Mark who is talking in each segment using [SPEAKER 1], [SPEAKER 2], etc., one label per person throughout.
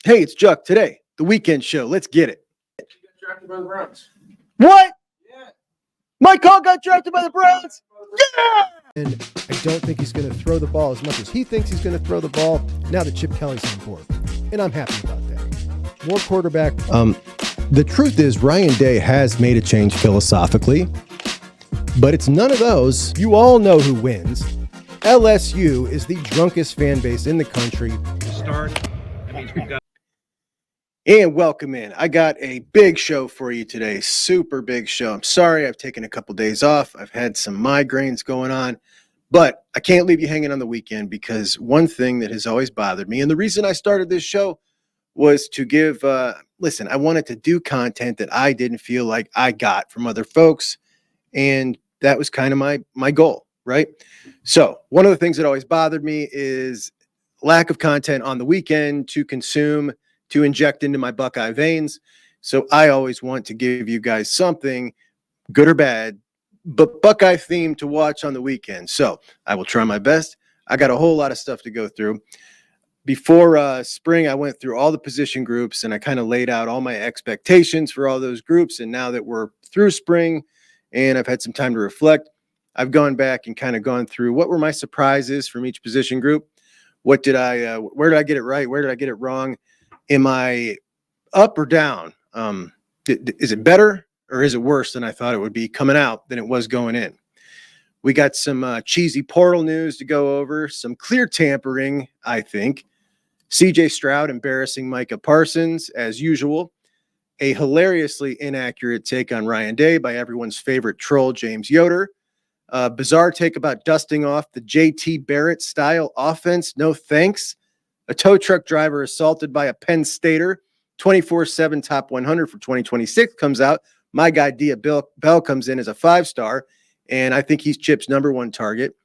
[SPEAKER 1] Hey, it's Juck. Today, the weekend show. Let's get it.
[SPEAKER 2] He got drafted by the Browns.
[SPEAKER 1] What?
[SPEAKER 2] Yeah.
[SPEAKER 1] Mike Hall got drafted by the Browns? Yeah!
[SPEAKER 3] And I don't think he's going to throw the ball as much as he thinks he's going to throw the ball now that Chip Kelly's on board. And I'm happy about that. More quarterback. The truth is, Ryan Day has made a change philosophically, but it's none of those. You all know who wins. LSU is the drunkest fan base in the country.
[SPEAKER 1] And welcome in. I got a big show for you today. Super big show. I'm sorry I've taken a couple days off. I've had some migraines going on, but I can't leave you hanging on the weekend because one thing that has always bothered me, and the reason I started this show was to give, listen, I wanted to do content that I didn't feel like I got from other folks. And that was kind of my goal, right? So one of the things that always bothered me is lack of content on the weekend to consume, to inject into my Buckeye veins. So I always want to give you guys something, good or bad, but Buckeye themed to watch on the weekend. So I will try my best. I got a whole lot of stuff to go through. Before spring, I went through all the position groups and I kind of laid out all my expectations for all those groups. And now that we're through spring and I've had some time to reflect, I've gone back and kind of gone through what were my surprises from each position group. Where did I get it right? Where did I get it wrong? Am I up or down? Is it better or is it worse than I thought it would be coming out than it was going in? We got some cheesy portal news to go over, some clear tampering, I think. CJ Stroud embarrassing Micah Parsons, as usual. A hilariously inaccurate take on Ryan Day by everyone's favorite troll, James Yoder. Bizarre take about dusting off the JT Barrett style offense. No thanks. A tow truck driver assaulted by a Penn Stater. 24/7 top 100 for 2026 comes out. My guy, Dia Bell, comes in as a 5-star, and I think he's Chip's number one target,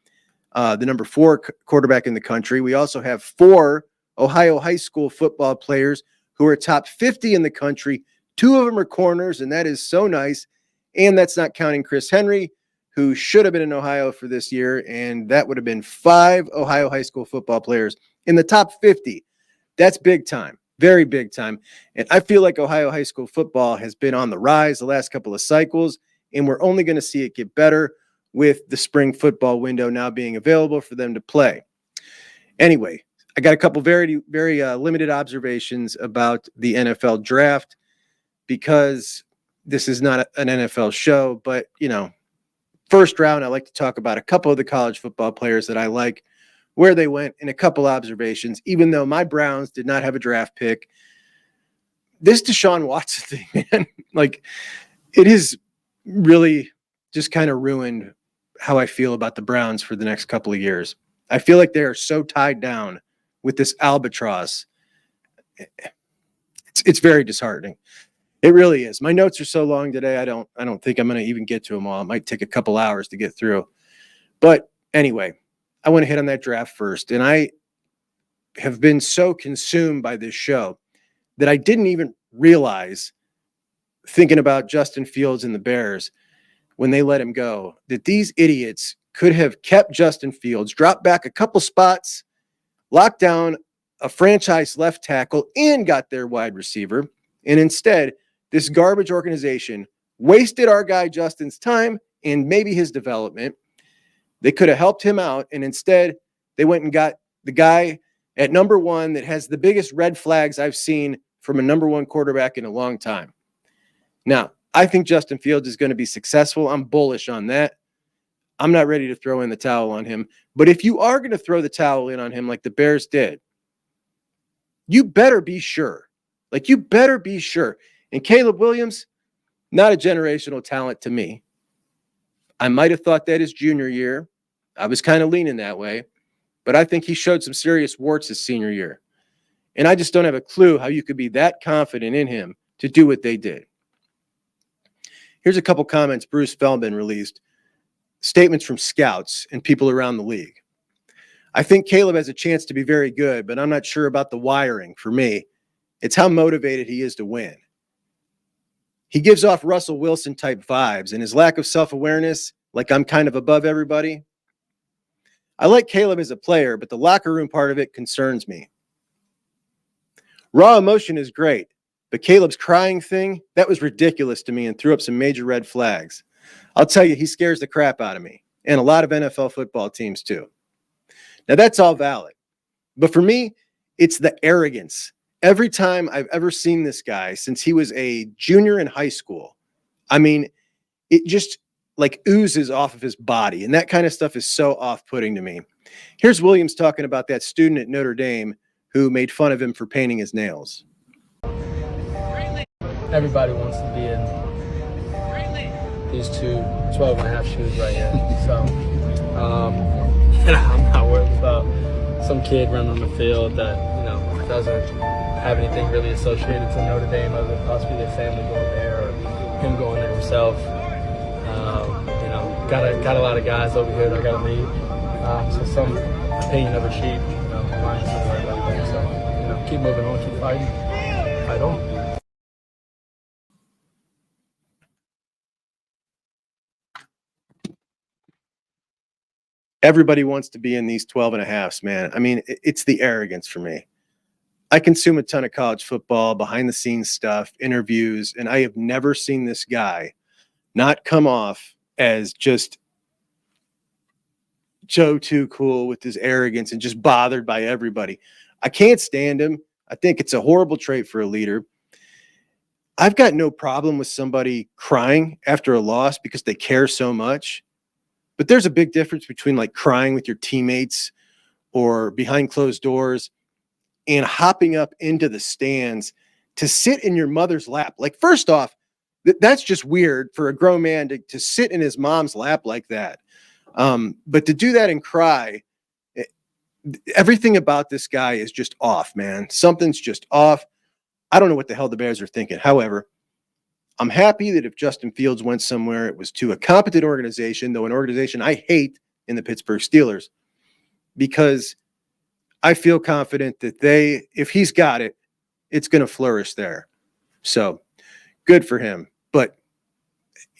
[SPEAKER 1] the number 4 quarterback in the country. We also have 4 Ohio high school football players who are top 50 in the country. 2 of them are corners, and that is so nice. And that's not counting Chris Henry, who should have been in Ohio for this year, and that would have been 5 Ohio high school football players in the top 50. That's big time, very big time. And I feel like Ohio high school football has been on the rise the last couple of cycles, and we're only going to see it get better with the spring football window now being available for them to play. Anyway, I got a couple very, very limited observations about the NFL draft because this is not an NFL show, but, you know, first round, I like to talk about a couple of the college football players that I like, where they went, and a couple observations, even though my Browns did not have a draft pick. This Deshaun Watson thing, man, like it has really just kind of ruined how I feel about the Browns for the next couple of years. I feel like they are so tied down with this albatross. It's very disheartening. It really is. My notes are so long today. I don't think I'm going to even get to them all. It might take a couple hours to get through. But anyway, I want to hit on that draft first. And I have been so consumed by this show that I didn't even realize, thinking about Justin Fields and the Bears when they let him go, that these idiots could have kept Justin Fields, dropped back a couple spots, locked down a franchise left tackle, and got their wide receiver. And instead, this garbage organization wasted our guy Justin's time and maybe his development. They could have helped him out, and instead they went and got the guy at number 1 that has the biggest red flags I've seen from a number 1 quarterback in a long time. Now, I think Justin Fields is going to be successful. I'm bullish on that. I'm not ready to throw in the towel on him. But if you are going to throw the towel in on him like the Bears did, you better be sure. Like, you better be sure. And Caleb Williams, not a generational talent to me. I might have thought that his junior year. I was kind of leaning that way. But I think he showed some serious warts his senior year. And I just don't have a clue how you could be that confident in him to do what they did. Here's a couple comments Bruce Feldman released. Statements from scouts and people around the league. I think Caleb has a chance to be very good, but I'm not sure about the wiring for me. It's how motivated he is to win. He gives off Russell Wilson type vibes, and his lack of self-awareness, like I'm kind of above everybody. I like Caleb as a player, but the locker room part of it concerns me. Raw emotion is great, but Caleb's crying thing, that was ridiculous to me and threw up some major red flags. I'll tell you, he scares the crap out of me, and a lot of NFL football teams too. Now, that's all valid. But for me, it's the arrogance. Every time I've ever seen this guy since he was a junior in high school, I mean, it just like oozes off of his body. And that kind of stuff is so off-putting to me. Here's Williams talking about that student at Notre Dame who made fun of him for painting his nails.
[SPEAKER 4] Everybody wants to be in these 12 and a half shoes right here. So, I'm not worried about some kid running on the field that, doesn't have anything really associated to Notre Dame other than possibly their family going there or him going there himself. Got a lot of guys over here that I got to meet. So some opinion of a sheep, mine's somewhere like that. So, keep moving on, keep fighting. Fight on.
[SPEAKER 1] Everybody wants to be in these 12 and a halves, man. I mean, it's the arrogance for me. I consume a ton of college football, behind the scenes stuff, interviews, and I have never seen this guy not come off as just Joe too cool with his arrogance and just bothered by everybody. I can't stand him. I think it's a horrible trait for a leader. I've got no problem with somebody crying after a loss because they care so much. But there's a big difference between like crying with your teammates or behind closed doors and hopping up into the stands to sit in your mother's lap. Like, first off, that's just weird for a grown man to sit in his mom's lap like that. But to do that and cry, everything about this guy is just off, man. Something's just off. I don't know what the hell the Bears are thinking. However, I'm happy that if Justin Fields went somewhere, it was to a competent organization, though an organization I hate in the Pittsburgh Steelers, because I feel confident that if he's got it, it's going to flourish there. So good for him. But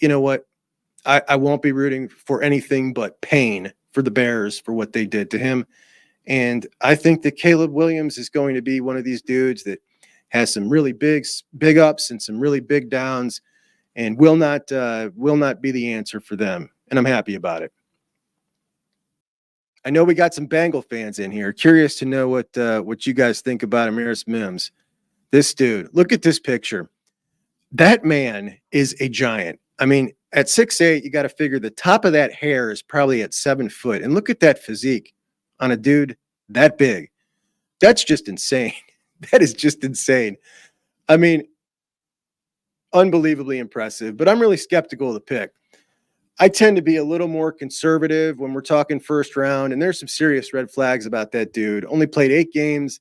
[SPEAKER 1] you know what? I won't be rooting for anything but pain for the Bears for what they did to him. And I think that Caleb Williams is going to be one of these dudes that has some really big ups and some really big downs, and will not be the answer for them. And I'm happy about it. I know we got some Bengal fans in here. Curious to know what you guys think about Amaris Mims. This dude, look at this picture. That man is a giant. I mean, at 6'8", you got to figure the top of that hair is probably at 7 foot. And look at that physique on a dude that big. That's just insane. That is just insane. I mean, unbelievably impressive, but I'm really skeptical of the pick. I tend to be a little more conservative when we're talking first round, and there's some serious red flags about that dude. Only played 8 games.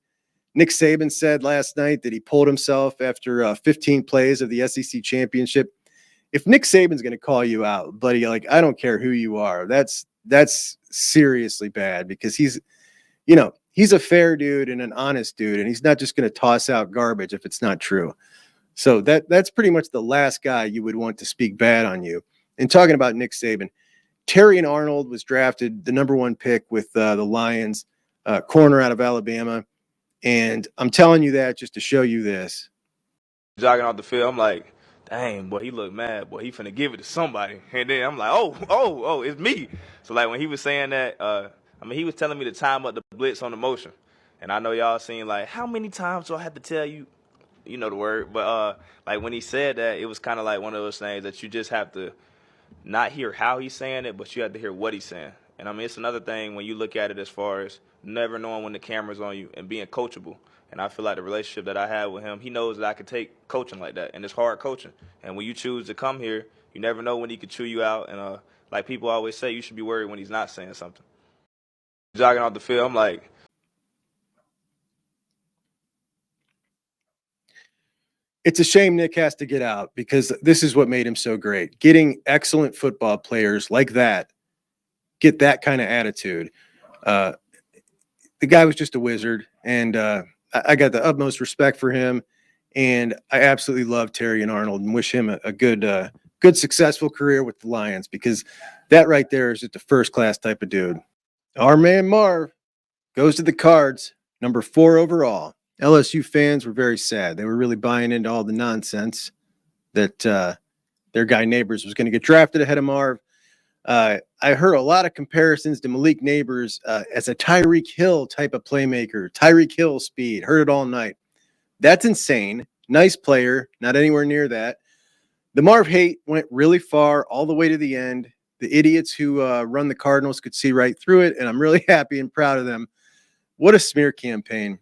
[SPEAKER 1] Nick Saban said last night that he pulled himself after 15 plays of the SEC championship. If Nick Saban's going to call you out, buddy, like, I don't care who you are. That's seriously bad, because he's a fair dude and an honest dude, and he's not just going to toss out garbage if it's not true. So that's pretty much the last guy you would want to speak bad on you. And talking about Nick Saban, Terrion Arnold was drafted the number 1 pick with the Lions, corner out of Alabama. And I'm telling you that just to show you this.
[SPEAKER 2] Jogging off the field, I'm like, dang, boy, he look mad. Boy, he finna give it to somebody. And then I'm like, oh, it's me. So, like, when he was saying that, he was telling me to time up the blitz on the motion. And I know y'all seen, like, how many times do I have to tell you? You know the word. But, like, when he said that, it was kind of like one of those things that you just have to not hear how he's saying it, but you have to hear what he's saying. And, it's another thing when you look at it as far as never knowing when the camera's on you and being coachable. And I feel like the relationship that I have with him, he knows that I could take coaching like that, and it's hard coaching. And when you choose to come here, you never know when he could chew you out. And like people always say, you should be worried when he's not saying something. Jogging off the field, I'm like,
[SPEAKER 1] it's a shame Nick has to get out, because this is what made him so great. Getting excellent football players like that, get that kind of attitude. The guy was just a wizard, and I got the utmost respect for him, and I absolutely love Terrion Arnold and wish him a good, successful career with the Lions, because that right there is just a first-class type of dude. Our man Marv goes to the Cards, number 4 overall. LSU fans were very sad. They were really buying into all the nonsense that their guy Neighbors was going to get drafted ahead of Marv. I heard a lot of comparisons to Malik Neighbors as a Tyreek Hill type of playmaker, Tyreek Hill speed. Heard it all night. That's insane. Nice player, not anywhere near that. The Marv hate went really far, all the way to the end. The idiots who run the Cardinals could see right through it, and I'm really happy and proud of them. What a smear campaign.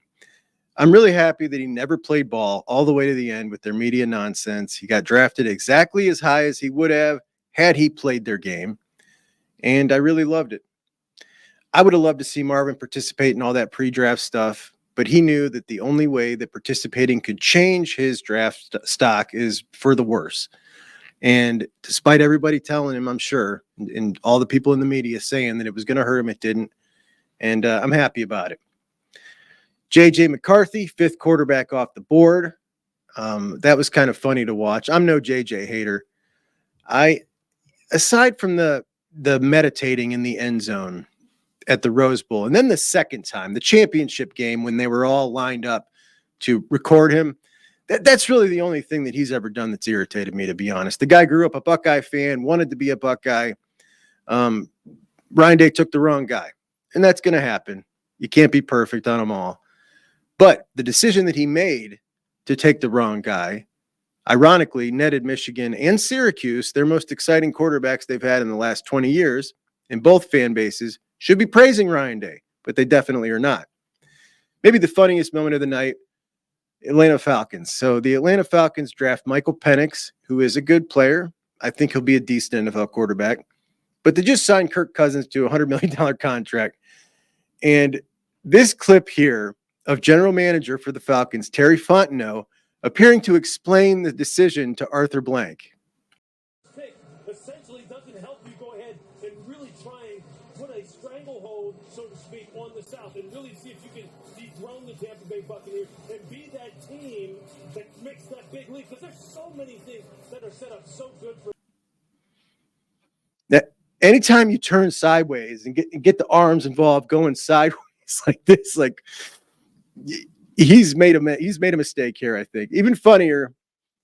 [SPEAKER 1] I'm really happy that he never played ball all the way to the end with their media nonsense. He got drafted exactly as high as he would have had he played their game, and I really loved it. I would have loved to see Marvin participate in all that pre-draft stuff, but he knew that the only way that participating could change his draft stock is for the worse. And despite everybody telling him, I'm sure, and all the people in the media saying that it was going to hurt him, it didn't. And I'm happy about it. J.J. McCarthy, 5th quarterback off the board. That was kind of funny to watch. I'm no J.J. hater. Aside from the meditating in the end zone at the Rose Bowl, and then the second time, the championship game when they were all lined up to record him, that's really the only thing that he's ever done that's irritated me, to be honest. The guy grew up a Buckeye fan, wanted to be a Buckeye. Ryan Day took the wrong guy, and that's going to happen. You can't be perfect on them all. But the decision that he made to take the wrong guy, ironically, netted Michigan and Syracuse their most exciting quarterbacks they've had in the last 20 years, and both fan bases should be praising Ryan Day, but they definitely are not. Maybe the funniest moment of the night, Atlanta Falcons. So the Atlanta Falcons draft Michael Penix, who is a good player. I think he'll be a decent NFL quarterback. But they just signed Kirk Cousins to a $100 million contract. And this clip here of general manager for the Falcons, Terry Fontenot, appearing to explain the decision to Arthur Blank.
[SPEAKER 5] Essentially doesn't help you go ahead and really try and put a stranglehold, so to speak, on the South and really see if you can dethrone the Tampa Bay Buccaneers and be that team that makes that big leap, because there's so many things that are set up so good for
[SPEAKER 1] that. Anytime you turn sideways and get the arms involved going sideways like this, like he's made a mistake here, I think. Even funnier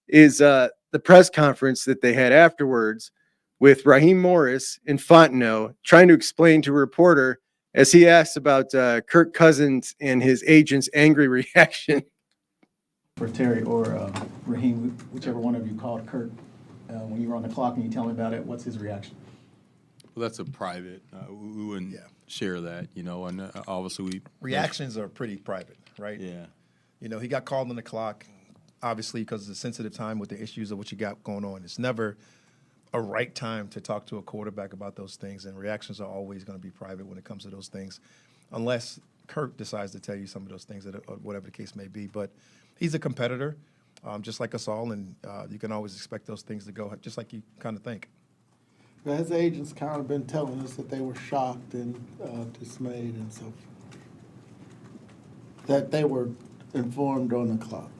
[SPEAKER 1] is the press conference that they had afterwards with Raheem Morris and Fontenot trying to explain to a reporter as he asked about Kirk Cousins and his agent's angry reaction.
[SPEAKER 6] For Terry or Raheem, whichever one of you called Kirk when you were on the clock and you tell him about it, what's his reaction?
[SPEAKER 7] Well, that's a private. We wouldn't share that, and obviously
[SPEAKER 8] reactions are pretty private, right?
[SPEAKER 7] Yeah.
[SPEAKER 8] He got called on the clock, obviously, because it's a sensitive time with the issues of what you got going on. It's never a right time to talk to a quarterback about those things, and reactions are always going to be private when it comes to those things, unless Kirk decides to tell you some of those things, or whatever the case may be. But he's a competitor, just like us all, and you can always expect those things to go just like you kind of think.
[SPEAKER 9] His agents kind of been telling us that they were shocked and dismayed and so forth. That they were informed on the clock.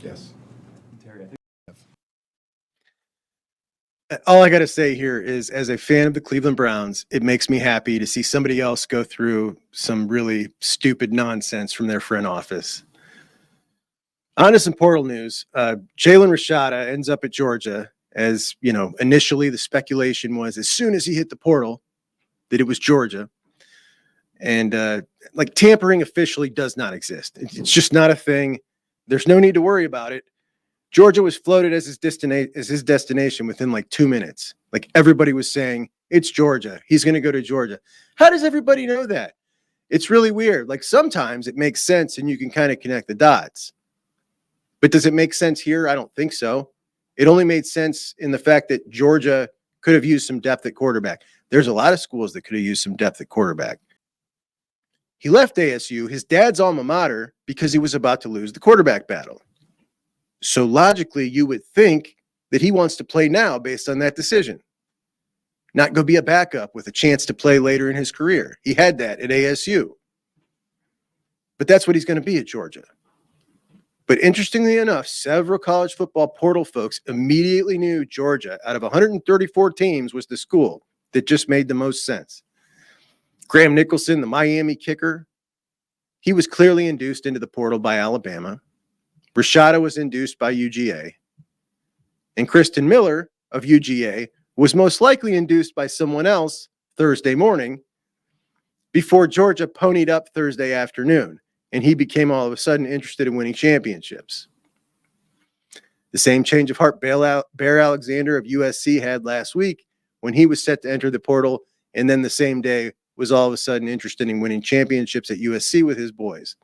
[SPEAKER 8] Yes.
[SPEAKER 6] Terry, I think
[SPEAKER 1] All I got to say here is, as a fan of the Cleveland Browns, it makes me happy to see somebody else go through some really stupid nonsense from their front office. On to some portal news. Jalen Rashada ends up at Georgia. As you know, initially the speculation was as soon as he hit the portal that it was Georgia. And like tampering officially does not exist. It's just not a thing. There's no need to worry about it. Georgia was floated as his destination within like 2 minutes. Like everybody was saying, it's Georgia. He's going to go to Georgia. How does everybody know that? It's really weird. Like sometimes it makes sense and you can kind of connect the dots. But does it make sense here? I don't think so. It only made sense in the fact that Georgia could have used some depth at quarterback. There's a lot of schools that could have used some depth at quarterback. He left ASU, his dad's alma mater, because he was about to lose the quarterback battle. So logically, you would think that he wants to play now based on that decision, not go be a backup with a chance to play later in his career. He had that at ASU. But that's what he's going to be at Georgia. But interestingly enough, several college football portal folks immediately knew Georgia, out of 134 teams, was the school that just made the most sense. Graham Nicholson, the Miami kicker, he was clearly induced into the portal by Alabama. Rashada was induced by UGA. And Kristen Miller of UGA was most likely induced by someone else Thursday morning before Georgia ponied up Thursday afternoon, and he became all of a sudden interested in winning championships. The same change of heart Bear Alexander of USC had last week when he was set to enter the portal, and then the same day was all of a sudden interested in winning championships at USC with his boys.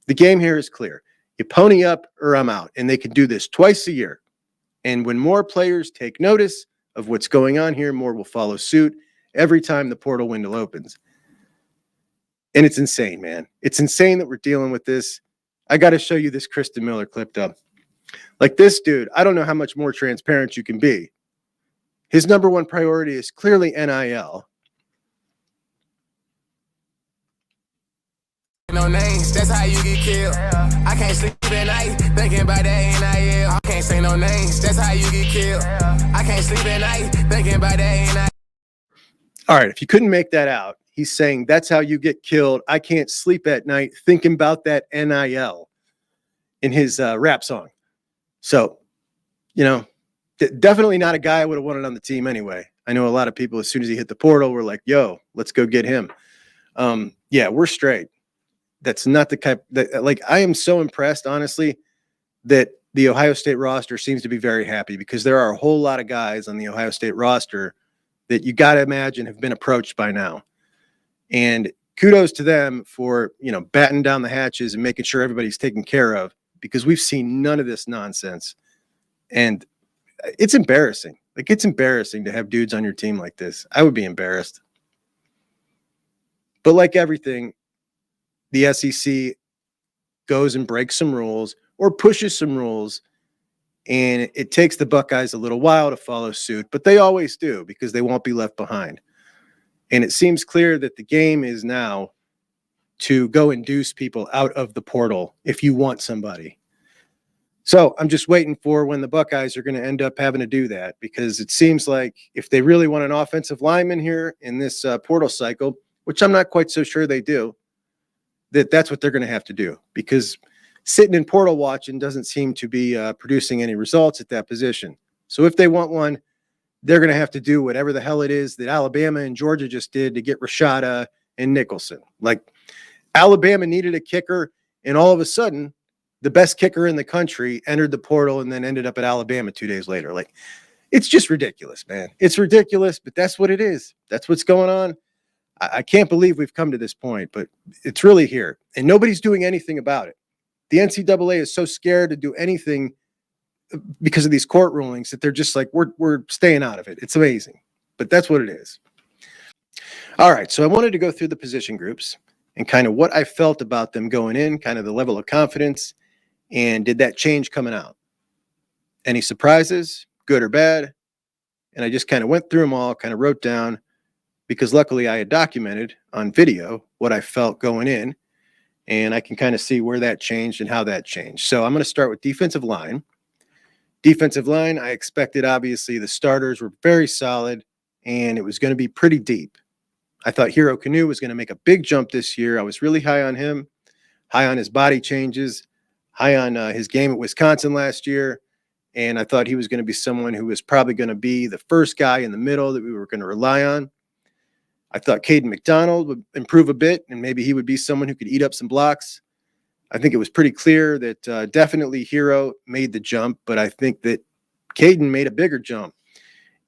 [SPEAKER 1] The game here is clear. You pony up or I'm out, and they can do this twice a year. And when more players take notice of what's going on here, more will follow suit every time the portal window opens. And it's insane, man. It's insane that we're dealing with this. I got to show you this Kristen Miller clipped up. Like this dude, I don't know how much more transparent you can be. His number one priority is clearly NIL.
[SPEAKER 10] No names, that's how you get killed. I can't sleep at night thinking about that NIL. I can't say no names, that's how you get killed. I can't sleep at night thinking about that NIL.
[SPEAKER 1] All right, if you couldn't make that out, he's saying that's how you get killed. I can't sleep at night thinking about that NIL in his rap song. So, definitely not a guy I would have wanted on the team anyway. I know a lot of people, as soon as he hit the portal, were like, yo, let's go get him. Yeah, we're straight. That's not the type that, like, I am so impressed, honestly, that the Ohio State roster seems to be very happy, because there are a whole lot of guys on the Ohio State roster that you got to imagine have been approached by now. And kudos to them for, batting down the hatches and making sure everybody's taken care of, because we've seen none of this nonsense. And it's embarrassing. Like, it's embarrassing to have dudes on your team like this. I would be embarrassed. But like everything, the SEC goes and breaks some rules or pushes some rules, and it takes the Buckeyes a little while to follow suit, but they always do, because they won't be left behind. And it seems clear that the game is now to go induce people out of the portal if you want somebody. So I'm just waiting for when the Buckeyes are going to end up having to do that, because it seems like if they really want an offensive lineman here in this portal cycle, which I'm not quite so sure they do, that's what they're going to have to do, because sitting in portal watching doesn't seem to be producing any results at that position. So if they want one, they're going to have to do whatever the hell it is that Alabama and Georgia just did to get Rashada and Nicholson. Like, Alabama needed a kicker, and all of a sudden, the best kicker in the country entered the portal and then ended up at Alabama 2 days later. Like, it's just ridiculous, man. It's ridiculous, but that's what it is. That's what's going on. I can't believe we've come to this point, but it's really here, and nobody's doing anything about it. The NCAA is so scared to do anything because of these court rulings that they're just like, we're staying out of it. It's amazing, but that's what it is. All right, so I wanted to go through the position groups and kind of what I felt about them going in, kind of the level of confidence, and did that change coming out? Any surprises, good or bad? And I just kind of went through them all, kind of wrote down, because luckily I had documented on video what I felt going in, and I can kind of see where that changed and how that changed. So I'm going to start with defensive line. Defensive line, I expected, obviously, the starters were very solid, and it was going to be pretty deep. I thought Hero Kanu was going to make a big jump this year. I was really high on him, high on his body changes, high on his game at Wisconsin last year, and I thought he was going to be someone who was probably going to be the first guy in the middle that we were going to rely on. I thought Caden McDonald would improve a bit, and maybe he would be someone who could eat up some blocks. I think it was pretty clear that definitely Hero made the jump, but I think that Caden made a bigger jump.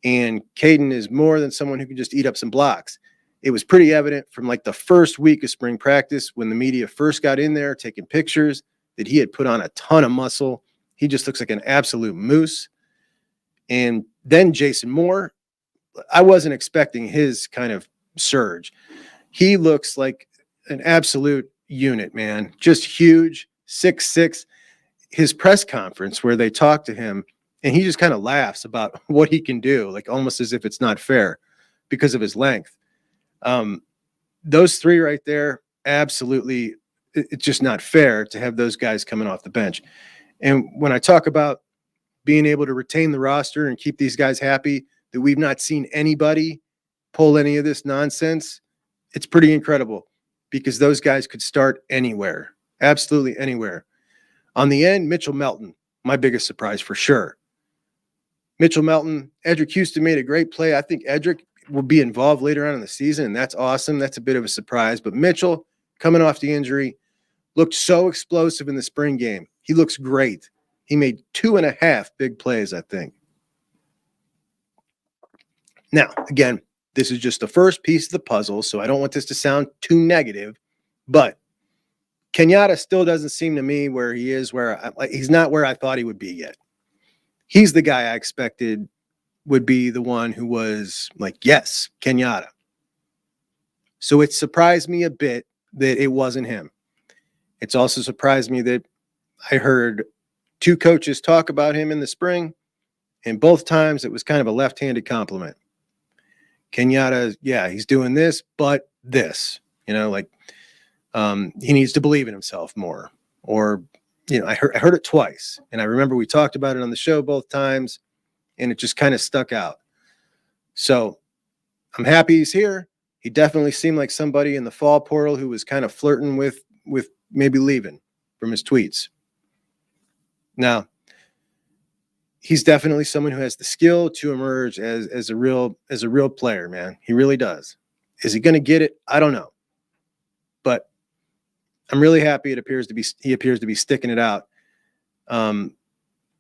[SPEAKER 1] And Caden is more than someone who can just eat up some blocks. It was pretty evident from like the first week of spring practice when the media first got in there taking pictures that he had put on a ton of muscle. He just looks like an absolute moose. And then Jason Moore, I wasn't expecting his kind of surge. He looks like an absolute unit, man. Just huge, 6'6". His press conference where they talk to him and he just kind of laughs about what he can do, like almost as if it's not fair because of his length. Those three right there, absolutely, it's just not fair to have those guys coming off the bench. And when I talk about being able to retain the roster and keep these guys happy, that we've not seen anybody pull any of this nonsense, it's pretty incredible. because those guys could start anywhere, absolutely anywhere. On the end, Mitchell Melton, my biggest surprise for sure. Mitchell Melton, Edric Houston made a great play. I think Edric will be involved later on in the season, and that's awesome. That's a bit of a surprise. But Mitchell, coming off the injury, looked so explosive in the spring game. He looks great. He made 2.5 big plays, I think. Now, again, this is just the first piece of the puzzle, so I don't want this to sound too negative, but Kenyatta still doesn't seem to me where he is, he's not where I thought he would be yet. He's the guy I expected would be the one who was like, yes, Kenyatta. So it surprised me a bit that it wasn't him. It's also surprised me that I heard 2 coaches talk about him in the spring, and both times it was kind of a left-handed compliment. Kenyatta, yeah, he's doing this, but this, he needs to believe in himself more. Or, I heard it twice, and I remember we talked about it on the show both times, and it just kind of stuck out. So I'm happy he's here. He definitely seemed like somebody in the fall portal who was kind of flirting with maybe leaving from his tweets. Now, he's definitely someone who has the skill to emerge as a real player, man. He really does. Is he going to get it? I don't know. But I'm really happy he appears to be sticking it out. And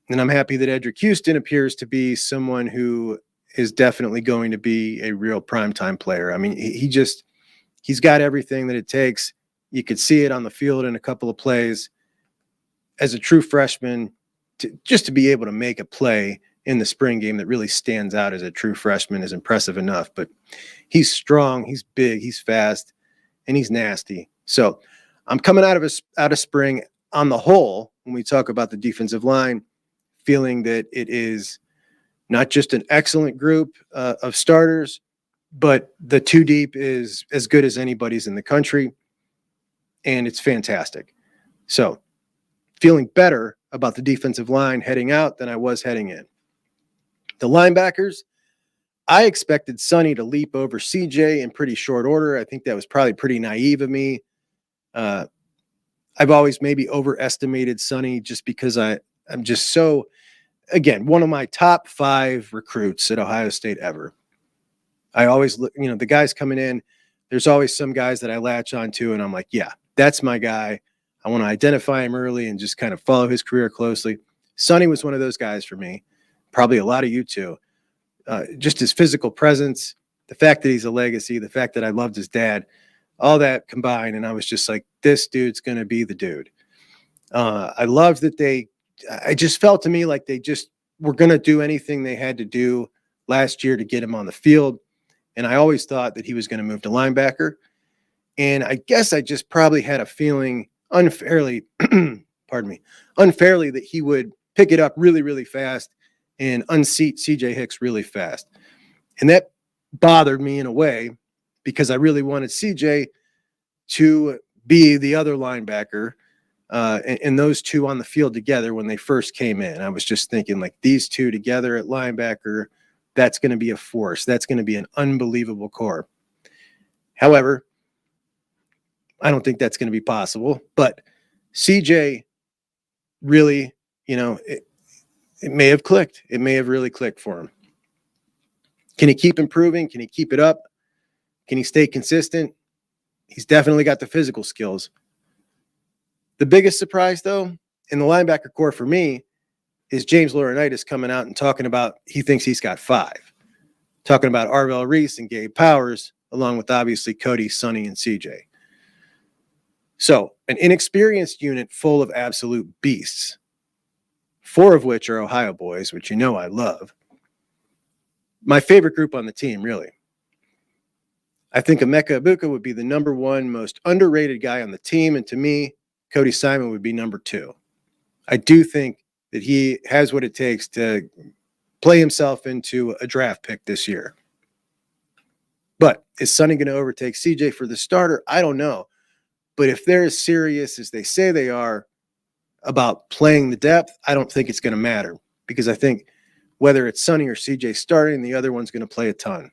[SPEAKER 1] I'm happy that Edric Houston appears to be someone who is definitely going to be a real primetime player. I mean, he's got everything that it takes. You could see it on the field in a couple of plays. As a true freshman, just to be able to make a play in the spring game that really stands out as a true freshman is impressive enough. But he's strong, he's big, he's fast, and he's nasty. So I'm coming out of spring on the whole, when we talk about the defensive line, feeling that it is not just an excellent group of starters, but the 2 deep is as good as anybody's in the country, and it's fantastic. So feeling better about the defensive line heading out than I was heading in. The linebackers, I expected Sonny to leap over CJ in pretty short order. I think that was probably pretty naive of me. I've always maybe overestimated Sonny just because I'm just so, again, one of my top 5 recruits at Ohio State ever. I always look, the guys coming in, there's always some guys that I latch onto and I'm like, yeah, that's my guy. I want to identify him early and just kind of follow his career closely. Sonny was one of those guys for me. Probably a lot of you too. Just his physical presence, the fact that he's a legacy, the fact that I loved his dad, all that combined. And I was just like, this dude's going to be the dude. I loved that I just felt to me like they just were going to do anything they had to do last year to get him on the field. And I always thought that he was going to move to linebacker. And I guess I just probably had a feeling unfairly that he would pick it up really, really fast and unseat CJ Hicks really fast. And that bothered me in a way because I really wanted CJ to be the other linebacker and those 2 on the field together when they first came in. I was just thinking like these 2 together at linebacker, that's going to be a force. That's going to be an unbelievable core. However, I don't think that's going to be possible, but CJ really, it may have clicked. It may have really clicked for him. Can he keep improving? Can he keep it up? Can he stay consistent? He's definitely got the physical skills. The biggest surprise, though, in the linebacker core for me is James Laurinaitis coming out and talking about he thinks he's got 5. Talking about Arvell Reese and Gabe Powers, along with obviously Cody, Sonny, and CJ. So an inexperienced unit full of absolute beasts, 4 of which are Ohio boys, which I love. My favorite group on the team, really. I think Emeka Ibuka would be the number 1 most underrated guy on the team, and to me, Cody Simon would be number 2. I do think that he has what it takes to play himself into a draft pick this year. But is Sonny going to overtake CJ for the starter? I don't know. But if they're as serious as they say they are about playing the depth, I don't think it's going to matter because I think whether it's Sonny or CJ starting, the other one's going to play a ton.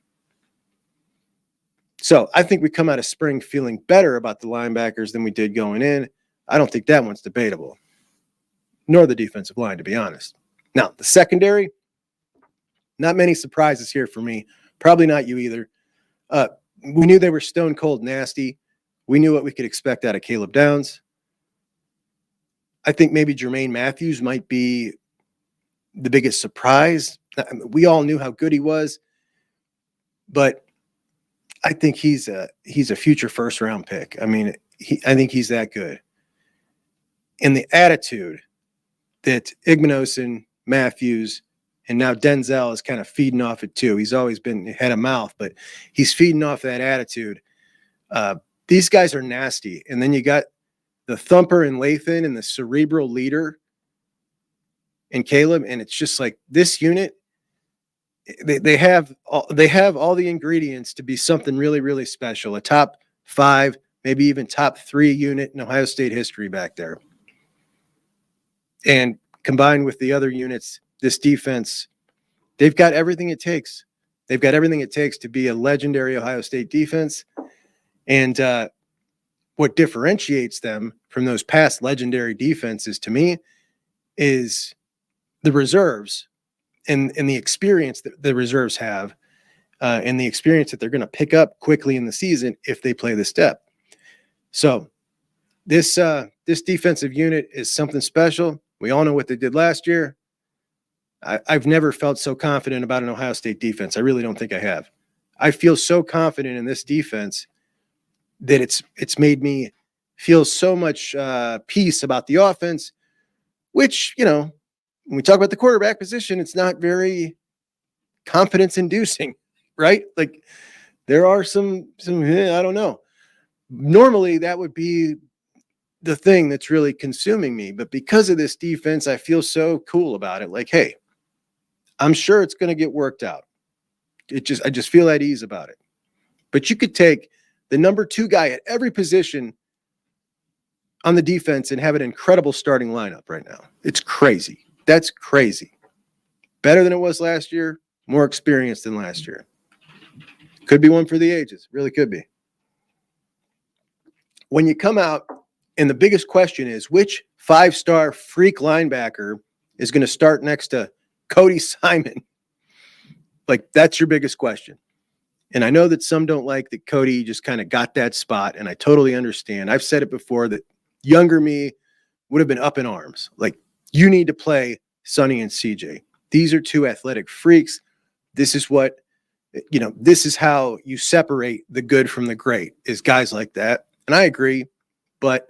[SPEAKER 1] So I think we come out of spring feeling better about the linebackers than we did going in. I don't think that one's debatable, nor the defensive line, to be honest. Now, the secondary, not many surprises here for me. Probably not you either. We knew they were stone cold nasty. We knew what we could expect out of Caleb Downs. I think maybe Jermaine Matthews might be the biggest surprise. We all knew how good he was, but I think he's a future first round pick. I mean, I think he's that good. And the attitude that Igmanosin, Matthews, and now Denzel is kind of feeding off it too. He's always been head of mouth, but he's feeding off that attitude. These guys are nasty. And then you got the thumper in Lathan and the cerebral leader in Caleb. And it's just like this unit, they have all the ingredients to be something really, really special. A top 5, maybe even top 3 unit in Ohio State history back there. And combined with the other units, this defense, they've got everything it takes. They've got everything it takes to be a legendary Ohio State defense. And what differentiates them from those past legendary defenses to me is the reserves and the experience that the reserves have and the experience that they're going to pick up quickly in the season if they play the step. So this defensive unit is something special. We all know what they did last year. I've never felt so confident about an Ohio State defense. I really don't think I have. I feel so confident in this defense that it's made me feel so much peace about the offense, which, you know, when we talk about the quarterback position, it's not very confidence inducing, right? Like there are some I don't know. Normally that would be the thing that's really consuming me, but because of this defense, I feel so cool about it. Like, hey, I'm sure it's going to get worked out. I just feel at ease about it. But you could take the number 2 guy at every position on the defense and have an incredible starting lineup right now. It's crazy. That's crazy. Better than it was last year, more experienced than last year. Could be one for the ages. Really could be. When you come out, and the biggest question is, which 5-star freak linebacker is going to start next to Cody Simon? Like, that's your biggest question. And I know that some don't like that Cody just kind of got that spot, and I totally understand. I've said it before that younger me would have been up in arms. Like, you need to play Sonny and CJ. These are 2 athletic freaks. This is what, you know, this is how you separate the good from the great, is guys like that. And I agree, but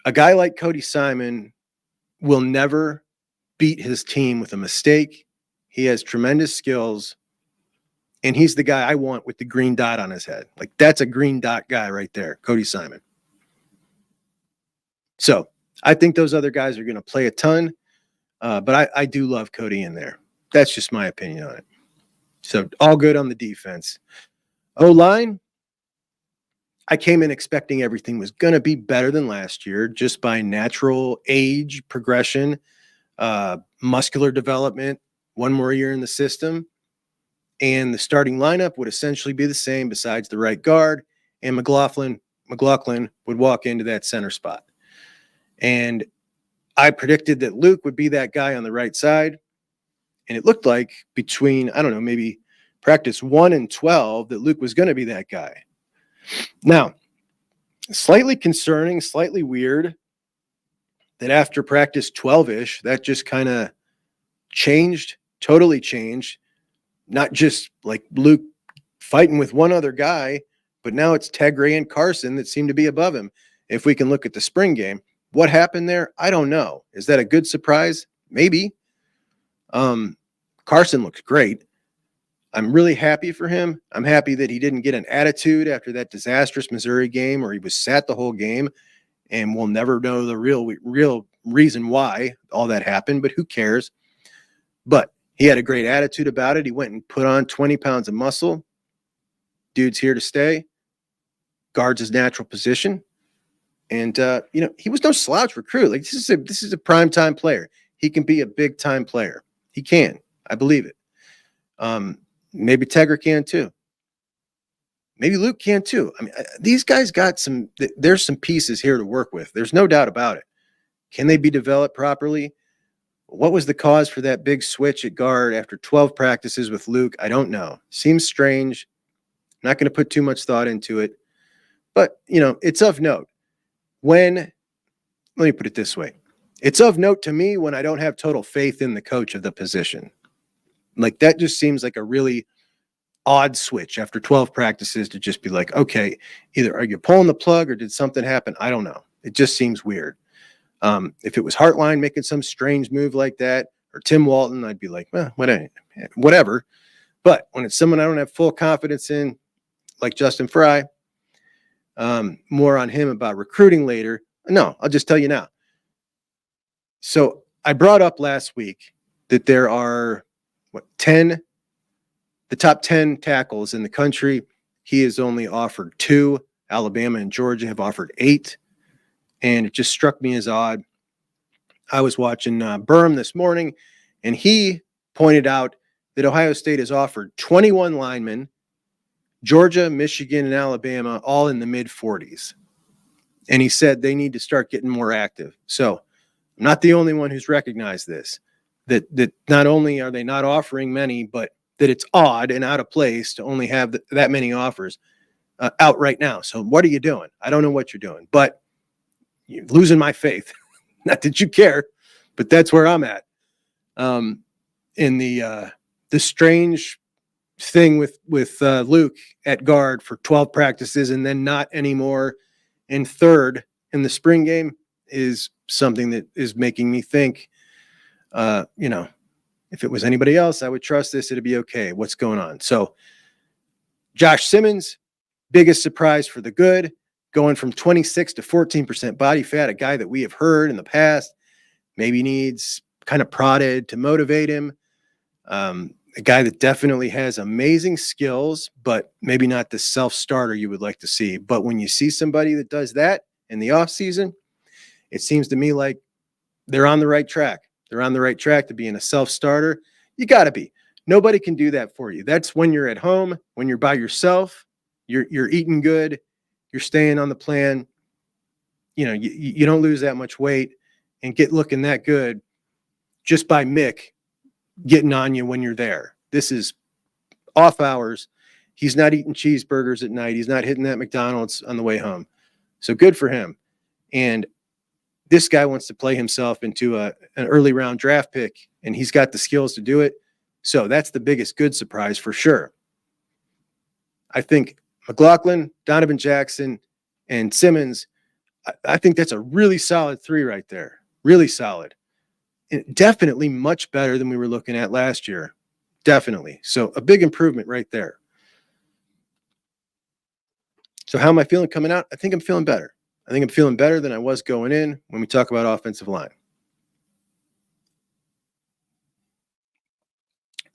[SPEAKER 1] a guy like Cody Simon will never beat his team with a mistake. He has tremendous skills, and he's the guy I want with the green dot on his head. Like, that's a green dot guy right there, Cody Simon. So I think those other guys are going to play a ton, but I do love Cody in there. That's just my opinion on it. So all good on the defense. O-line, I came in expecting everything was going to be better than last year just by natural age progression, muscular development, one more year in the system. And the starting lineup would essentially be the same besides the right guard, and McLaughlin would walk into that center spot. And I predicted that Luke would be that guy on the right side. And it looked like between, I don't know, maybe practice 1 and 12 that Luke was going to be that guy. Now, slightly concerning, slightly weird that after practice 12-ish, that just kind of changed, totally changed. Not just like Luke fighting with one other guy, but now it's Tegray and Carson that seem to be above him. If we can look at the spring game, what happened there? I don't know. Is that a good surprise? Maybe. Carson looks great. I'm really happy for him. I'm happy that he didn't get an attitude after that disastrous Missouri game where he was sat the whole game, and we'll never know the real reason why all that happened, but who cares? But he had a great attitude about it. He went and put on 20 pounds of muscle. Dude's here to stay. Guards his natural position. And, he was no slouch recruit. Like, this is a primetime player. He can be a big-time player. He can. I believe it. Maybe Tegger can too. Maybe Luke can too. I mean, these guys got there's some pieces here to work with. There's no doubt about it. Can they be developed properly? What was the cause for that big switch at guard after 12 practices with Luke? I don't know. Seems strange. Not going to put too much thought into it. But, it's of note. Let me put it this way. It's of note to me when I don't have total faith in the coach of the position. Like, that just seems like a really odd switch after 12 practices to just be like, okay, either are you pulling the plug or did something happen? I don't know. It just seems weird. If it was Hartline making some strange move like that, or Tim Walton, I'd be like, well, whatever. But when it's someone I don't have full confidence in, like Justin Fry, more on him about recruiting later. No, I'll just tell you now. So I brought up last week that there are, the top 10 tackles in the country. He has only offered 2. Alabama and Georgia have offered 8. And it just struck me as odd. I was watching Berm this morning, and he pointed out that Ohio State has offered 21 linemen, Georgia, Michigan, and Alabama, all in the mid-40s. And he said they need to start getting more active. So I'm not the only one who's recognized this, that not only are they not offering many, but that it's odd and out of place to only have that many offers out right now. So what are you doing? I don't know what you're doing, but you're losing my faith. Not that you care, but that's where I'm at. In the strange thing with Luke at guard for 12 practices and then not anymore in third in the spring game is something that is making me think, if it was anybody else, I would trust this. It'd be okay. What's going on? So Josh Simmons, biggest surprise for the good, going from 26 to 14% body fat, a guy that we have heard in the past maybe needs kind of prodded to motivate him. A guy that definitely has amazing skills, but maybe not the self-starter you would like to see. But when you see somebody that does that in the offseason, it seems to me like they're on the right track. They're on the right track to being a self-starter. You got to be. Nobody can do that for you. That's when you're at home, when you're by yourself, you're eating good, you're staying on the plan. You don't lose that much weight and get looking that good just by Mick getting on you when you're there. This is off hours. He's not eating cheeseburgers at night. He's not hitting that McDonald's on the way home. So good for him. And this guy wants to play himself into an early round draft pick, and he's got the skills to do it. So that's the biggest good surprise for sure. I think McLaughlin, Donovan Jackson, and Simmons, I think that's a really solid 3 right there. Really solid. And definitely much better than we were looking at last year. Definitely. So a big improvement right there. So how am I feeling coming out? I think I'm feeling better. I think I'm feeling better than I was going in when we talk about offensive line.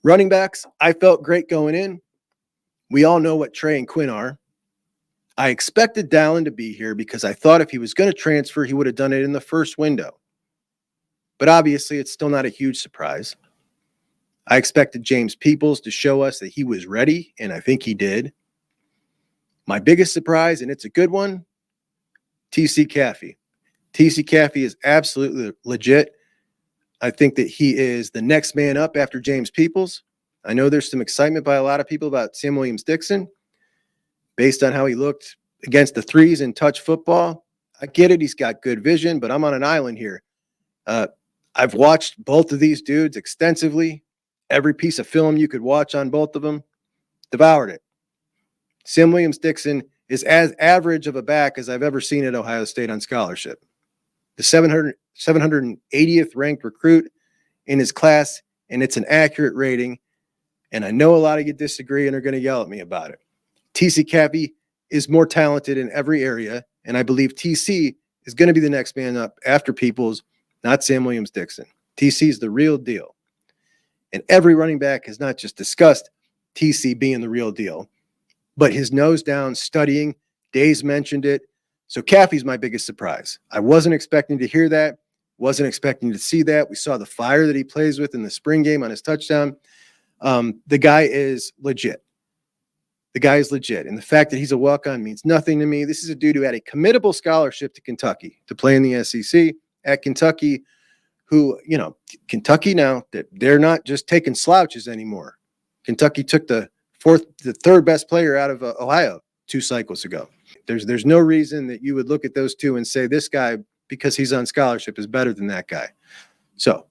[SPEAKER 1] Running backs, I felt great going in. We all know what Trey and Quinn are. I expected Dallin to be here because I thought if he was going to transfer, he would have done it in the first window. But obviously, it's still not a huge surprise. I expected James Peoples to show us that he was ready, and I think he did. My biggest surprise, and it's a good one, TC Caffey. TC Caffey is absolutely legit. I think that he is the next man up after James Peoples. I know there's some excitement by a lot of people about Sam Williams-Dixon based on how he looked against the threes in touch football. I get it. He's got good vision, but I'm on an island here. I've watched both of these dudes extensively. Every piece of film you could watch on both of them, devoured it. Sam Williams-Dixon is as average of a back as I've ever seen at Ohio State on scholarship. The 780th ranked recruit in his class, and it's an accurate rating. And I know a lot of you disagree and are going to yell at me about it. TC Caffey is more talented in every area, and I believe TC is going to be the next man up after Peoples, not Sam Williams-Dixon. TC is the real deal. And every running back has not just discussed TC being the real deal, but his nose down studying. Days mentioned it. So Caffey's my biggest surprise. I wasn't expecting to hear that. Wasn't expecting to see that. We saw the fire that he plays with in the spring game on his touchdown. The guy is legit. The guy is legit. And the fact that he's a walk-on means nothing to me. This is a dude who had a committable scholarship to Kentucky to play in the SEC at Kentucky, who, Kentucky now, they're not just taking slouches anymore. Kentucky took the third best player out of Ohio 2 cycles ago. There's no reason that you would look at those two and say this guy, because he's on scholarship, is better than that guy. So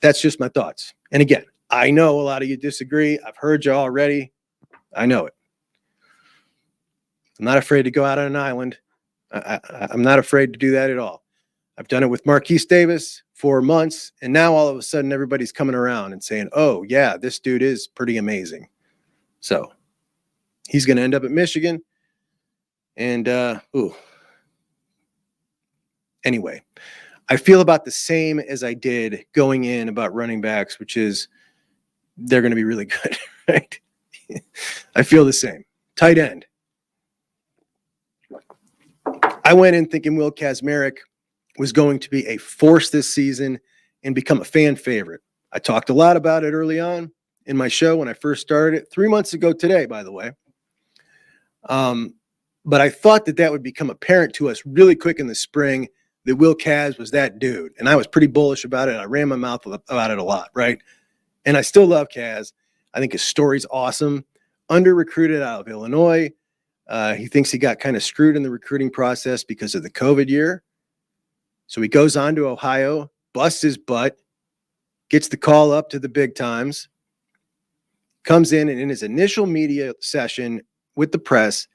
[SPEAKER 1] that's just my thoughts. And again, I know a lot of you disagree. I've heard you already. I know it. I'm not afraid to go out on an island. I'm not afraid to do that at all. I've done it with Marquise Davis for months, and now all of a sudden everybody's coming around and saying, oh, yeah, this dude is pretty amazing. So he's going to end up at Michigan. And, anyway, I feel about the same as I did going in about running backs, which is they're going to be really good, right? I feel the same. Tight end. I went in thinking Will Kazmarek was going to be a force this season and become a fan favorite. I talked a lot about it early on in my show when I first started it, 3 months ago today, by the way. But I thought that would become apparent to us really quick in the spring that Will Kaz was that dude. And I was pretty bullish about it. I ran my mouth about it a lot, right? And I still love Kaz. I think his story's awesome. Under-recruited out of Illinois. He thinks he got kind of screwed in the recruiting process because of the COVID year. So he goes on to Ohio, busts his butt, gets the call up to the big times, comes in, and in his initial media session with the press,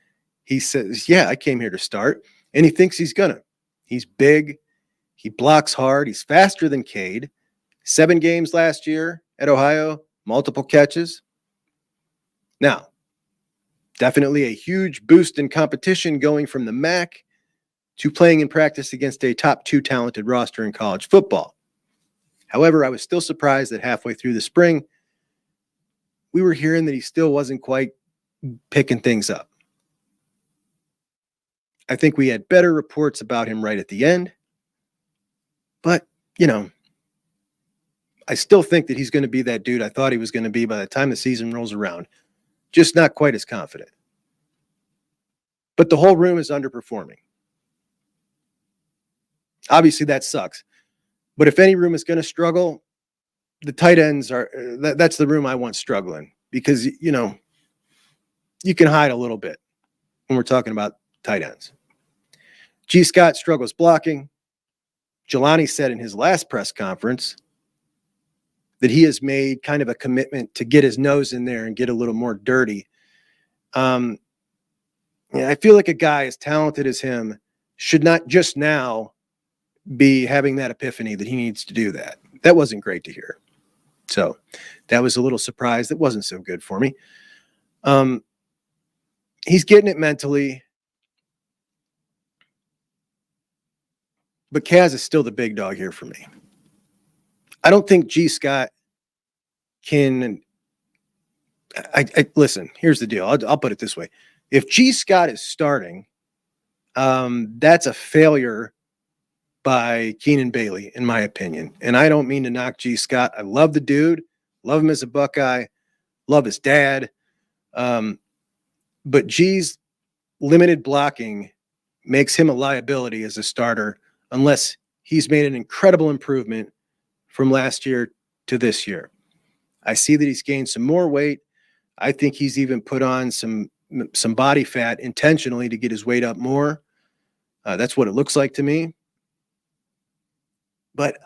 [SPEAKER 1] he says, yeah, I came here to start. And he thinks he's gonna. He's big. He blocks hard. He's faster than Cade. 7 games last year at Ohio, multiple catches. Now, definitely a huge boost in competition going from the MAC to playing in practice against a top 2 talented roster in college football. However, I was still surprised that halfway through the spring, we were hearing that he still wasn't quite picking things up. I think we had better reports about him right at the end. But, I still think that he's going to be that dude I thought he was going to be by the time the season rolls around. Just not quite as confident. But the whole room is underperforming. Obviously, that sucks. But if any room is going to struggle, the tight ends are, that's the room I want struggling. Because, you can hide a little bit when we're talking about tight ends. G. Scott struggles blocking. Jelani said in his last press conference that he has made kind of a commitment to get his nose in there and get a little more dirty. I feel like a guy as talented as him should not just now be having that epiphany that he needs to do that. That wasn't great to hear. So that was a little surprise. That wasn't so good for me. He's getting it mentally. But Kaz is still the big dog here for me. I don't think G. Scott can. Listen, here's the deal. I'll put it this way. If G. Scott is starting, that's a failure by Keenan Bailey, in my opinion. And I don't mean to knock G. Scott. I love the dude. Love him as a Buckeye. Love his dad. But G's limited blocking makes him a liability as a starter unless he's made an incredible improvement from last year to this year. I see that he's gained some more weight. I think he's even put on some body fat intentionally to get his weight up more. That's what it looks like to me. But,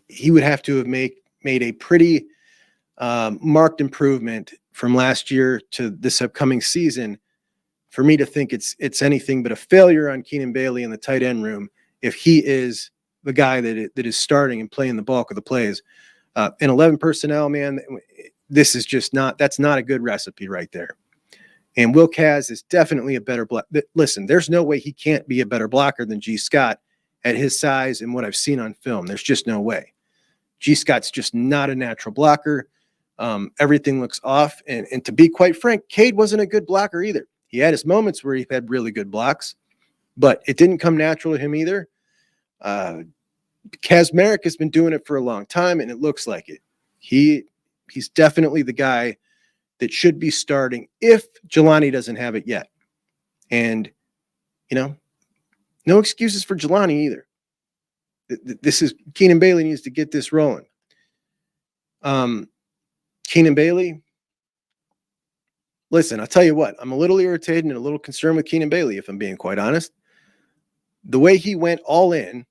[SPEAKER 1] he would have to have made a pretty marked improvement from last year to this upcoming season for me to think it's anything but a failure on Keenan Bailey in the tight end room if he is the guy that is starting and playing the bulk of the plays. In 11 personnel, man, this is just that's not a good recipe right there. And Will Kaz is definitely a better blocker. Listen, there's no way he can't be a better blocker than G. Scott at his size and what I've seen on film. There's just no way. G. Scott's just not a natural blocker. Everything looks off. And to be quite frank, Cade wasn't a good blocker either. He had his moments where he had really good blocks, but it didn't come natural to him either. Kazmarek has been doing it for a long time, and it looks like it. He's definitely the guy that should be starting if Jelani doesn't have it yet. And, no excuses for Jelani either. This is Keenan Bailey needs to get this rolling. Keenan Bailey, listen, I'll tell you what, I'm a little irritated and a little concerned with Keenan Bailey, if I'm being quite honest. The way he went all in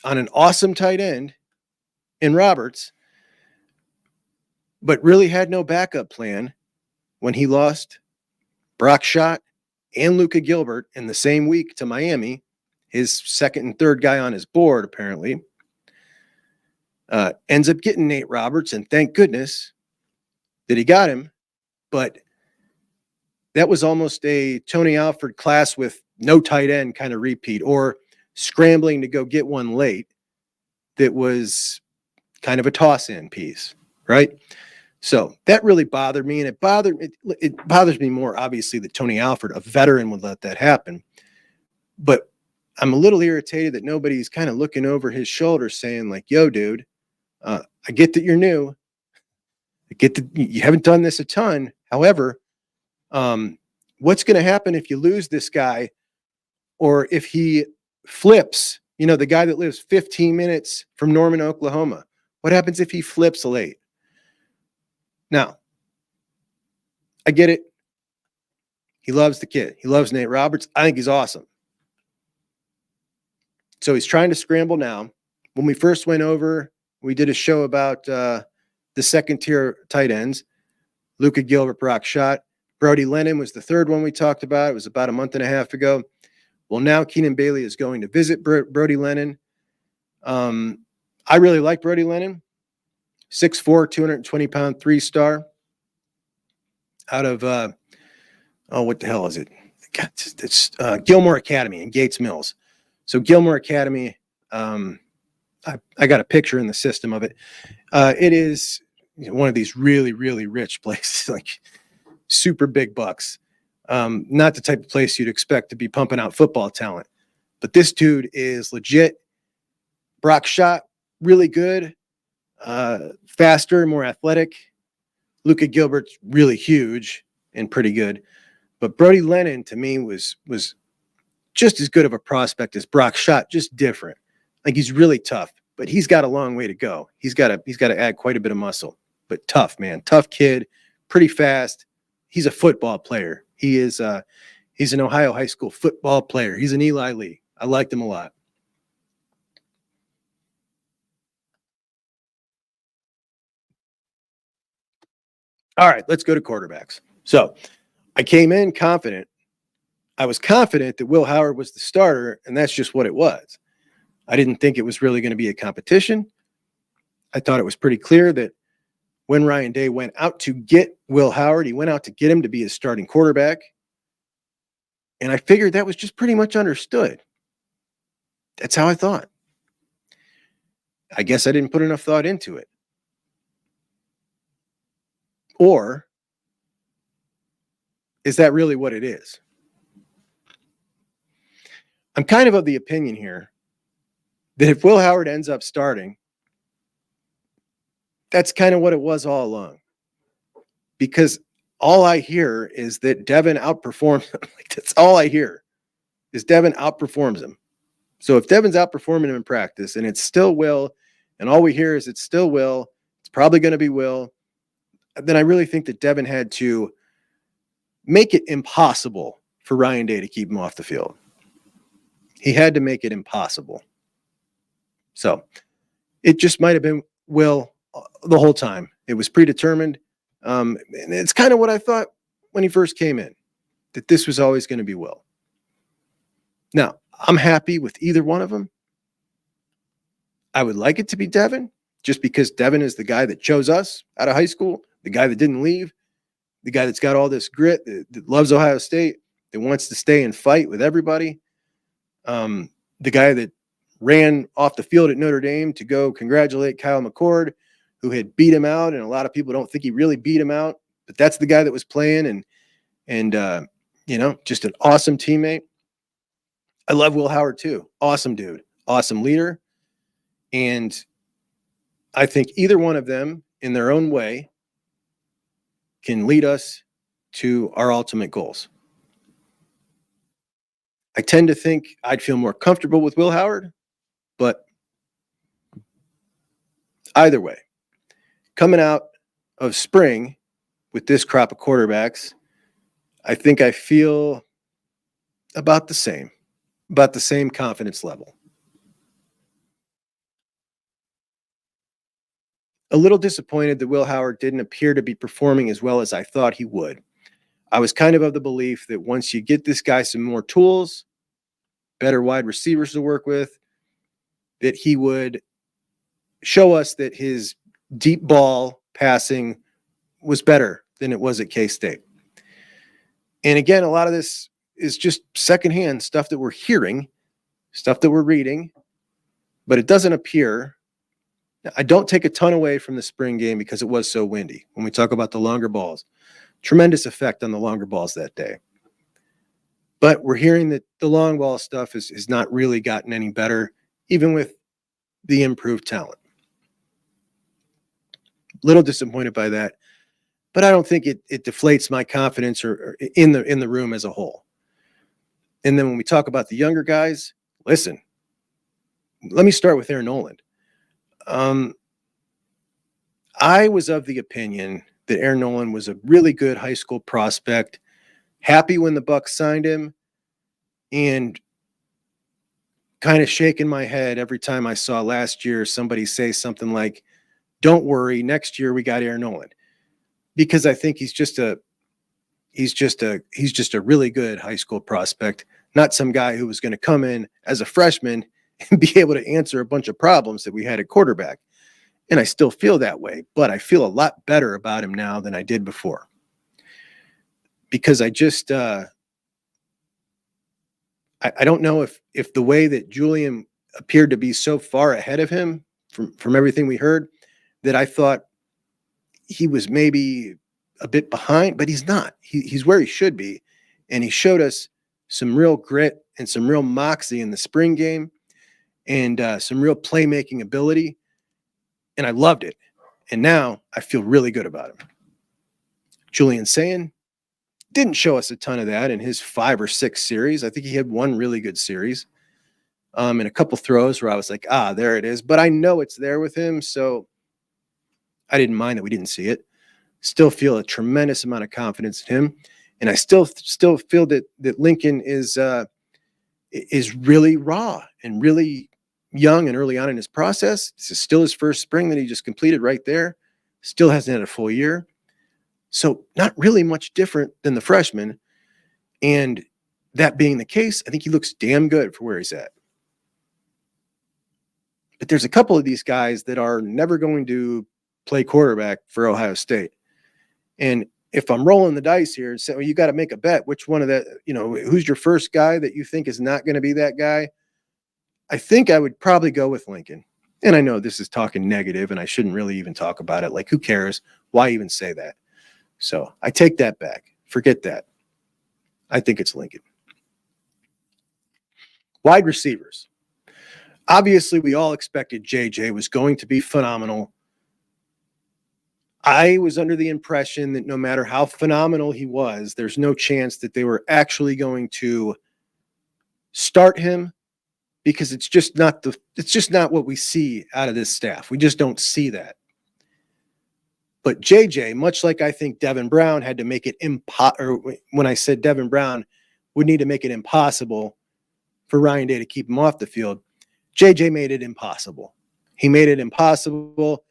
[SPEAKER 1] on an awesome tight end in Roberts, but really had no backup plan when he lost Brock Schott and Luka Gilbert in the same week to Miami, his second and third guy on his board, apparently. Ends up getting Nate Roberts, and thank goodness that he got him. But that was almost a Tony Alford class with no tight end kind of repeat, or scrambling to go get one late that was kind of a toss-in piece, right? So that really bothered me, and it bothers me more, obviously, that Tony Alford, a veteran, would let that happen. But I'm a little irritated that nobody's kind of looking over his shoulder saying, like, yo, dude, I get that you're new. I get that you haven't done this a ton. However, what's going to happen if you lose this guy, or if he flips, the guy that lives 15 minutes from Norman, Oklahoma? What happens if he flips late? Now, I get it. He loves the kid. He loves Nate Roberts. I think he's awesome. So he's trying to scramble now. When we first went over, we did a show about the second-tier tight ends. Luka Gilbert, Brock Schott. Brody Lennon was the third one we talked about. It was about a month and a half ago. Well, now Keenan Bailey is going to visit Brody Lennon. I really like Brody Lennon. 6'4", 220-pound, 3-star. Out of, what the hell is it? It's Gilmore Academy in Gates Mills. So Gilmore Academy, I got a picture in the system of it. It is one of these really, really rich places, like super big bucks. Not the type of place you'd expect to be pumping out football talent. But this dude is legit. Brock Schott, really good. Faster, more athletic. Luka Gilbert's really huge and pretty good. But Brody Lennon, to me, was just as good of a prospect as Brock Schott, just different. Like, he's really tough, but he's got a long way to go. He's got to add quite a bit of muscle. But tough, man. Tough kid, pretty fast. He's a football player. He's an Ohio high school football player. He's an Eli Lee. I liked him a lot. All right, let's go to quarterbacks. So I came in confident. I was confident that Will Howard was the starter, and that's just what it was. I didn't think it was really going to be a competition. I thought it was pretty clear that when Ryan Day went out to get Will Howard, he went out to get him to be his starting quarterback. And I figured that was just pretty much understood. That's how I thought. I guess I didn't put enough thought into it. Or is that really what it is? I'm kind of the opinion here that if Will Howard ends up starting, that's kind of what it was all along. Because all I hear is that Devin outperforms him. Like, that's all I hear is Devin outperforms him. So if Devin's outperforming him in practice and it's still Will, and all we hear is it's still Will, it's probably going to be Will, then I really think that Devin had to make it impossible for Ryan Day to keep him off the field. He had to make it impossible. So it just might have been Will the whole time. It was predetermined. And it's kind of what I thought when he first came in, that this was always going to be Will. Now, I'm happy with either one of them. I would like it to be Devin, just because Devin is the guy that chose us out of high school, the guy that didn't leave, the guy that's got all this grit, that loves Ohio State, that wants to stay and fight with everybody. The guy that ran off the field at Notre Dame to go congratulate Kyle McCord, who had beat him out, and a lot of people don't think he really beat him out, but that's the guy that was playing, and just an awesome teammate. I love Will Howard too. Awesome dude, awesome leader. And I think either one of them in their own way can lead us to our ultimate goals. I tend to think I'd feel more comfortable with Will Howard, but either way, coming out of spring with this crop of quarterbacks, I think I feel about the same confidence level. A little disappointed that Will Howard didn't appear to be performing as well as I thought he would. I was kind of the belief that once you get this guy some more tools, better wide receivers to work with, that he would show us that his deep ball passing was better than it was at K-State. And again, a lot of this is just secondhand stuff that we're hearing, stuff that we're reading, but it doesn't appear. I don't take a ton away from the spring game because it was so windy. When we talk about the longer balls, tremendous effect on the longer balls that day. But we're hearing that the long ball stuff is not really gotten any better, even with the improved talent. Little disappointed by that, but I don't think it deflates my confidence or in the room as a whole. And then when we talk about the younger guys, listen, let me start with Aaron Noland. I was of the opinion that Aaron Noland was a really good high school prospect, happy when the Bucks signed him, and kind of shaking my head every time I saw last year somebody say something like, "Don't worry, next year we got Aaron Noland," because I think he's just a really good high school prospect, not some guy who was going to come in as a freshman and be able to answer a bunch of problems that we had at quarterback. And I still feel that way, but I feel a lot better about him now than I did before. Because I just, I don't know if the way that Julian appeared to be so far ahead of him from everything we heard, that I thought he was maybe a bit behind, but he's not. He's where he should be. And he showed us some real grit and some real moxie in the spring game and some real playmaking ability. And I loved it. And now I feel really good about him. Julian Sayin didn't show us a ton of that in his 5 or 6 series. I think he had one really good series and a couple throws where I was like, there it is. But I know it's there with him, so I didn't mind that we didn't see it. Still feel a tremendous amount of confidence in him. And I still feel that Lincoln is really raw and really young and early on in his process. This is still his first spring that he just completed right there. Still hasn't had a full year. So not really much different than the freshman. And that being the case, I think he looks damn good for where he's at. But there's a couple of these guys that are never going to play quarterback for Ohio State. And if I'm rolling the dice here and say, well, you got to make a bet, which one of that, who's your first guy that you think is not going to be that guy? I think I would probably go with Lincoln. And I know this is talking negative and I shouldn't really even talk about it. Like, who cares? Why even say that? So I take that back. Forget that. I think it's Lincoln. Wide receivers. Obviously, we all expected JJ was going to be phenomenal. I was under the impression that no matter how phenomenal he was, there's no chance that they were actually going to start him, because it's just not what we see out of this staff. We just don't see that. But JJ, much like I think Devin Brown had to make it when I said Devin Brown would need to make it impossible for Ryan Day to keep him off the field, JJ made it impossible. He made it impossible.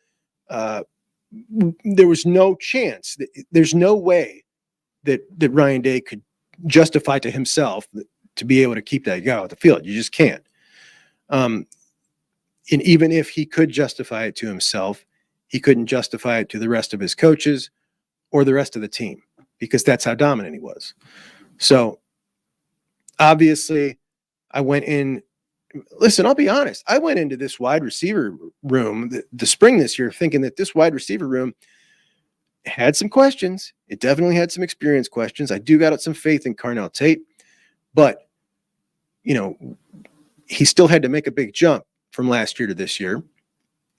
[SPEAKER 1] There was no chance. There's no way that Ryan Day could justify to himself to be able to keep that guy off the field. You just can't. And even if he could justify it to himself, he couldn't justify it to the rest of his coaches or the rest of the team, because that's how dominant he was. So obviously I went in. Listen, I'll be honest. I went into this wide receiver room the spring this year thinking that this wide receiver room had some questions. It definitely had some experience questions. I do got some faith in Carnell Tate, but he still had to make a big jump from last year to this year.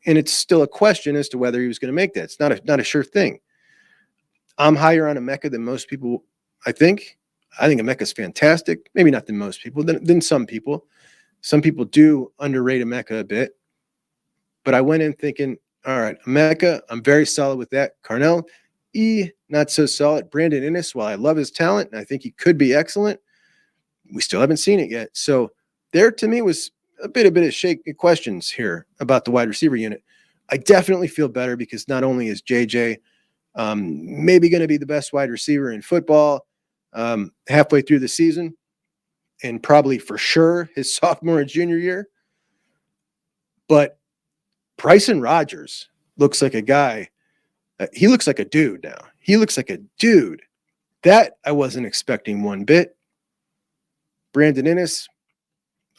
[SPEAKER 1] And it's still a question as to whether he was going to make that. It's not a sure thing. I'm higher on Emeka than most people, I think. I think Emeka's fantastic. Maybe not than most people, than some people. Some people do underrate Emeka a bit. But I went in thinking, all right, Emeka, I'm very solid with that. Carnell, not so solid. Brandon Inniss, while I love his talent, and I think he could be excellent, we still haven't seen it yet. So there, to me, was a bit of shake questions here about the wide receiver unit. I definitely feel better because not only is JJ maybe going to be the best wide receiver in football halfway through the season, and probably for sure his sophomore and junior year, but Bryson Rodgers looks like a guy. He looks like a dude now. He looks like a dude. That I wasn't expecting one bit. Brandon Inniss,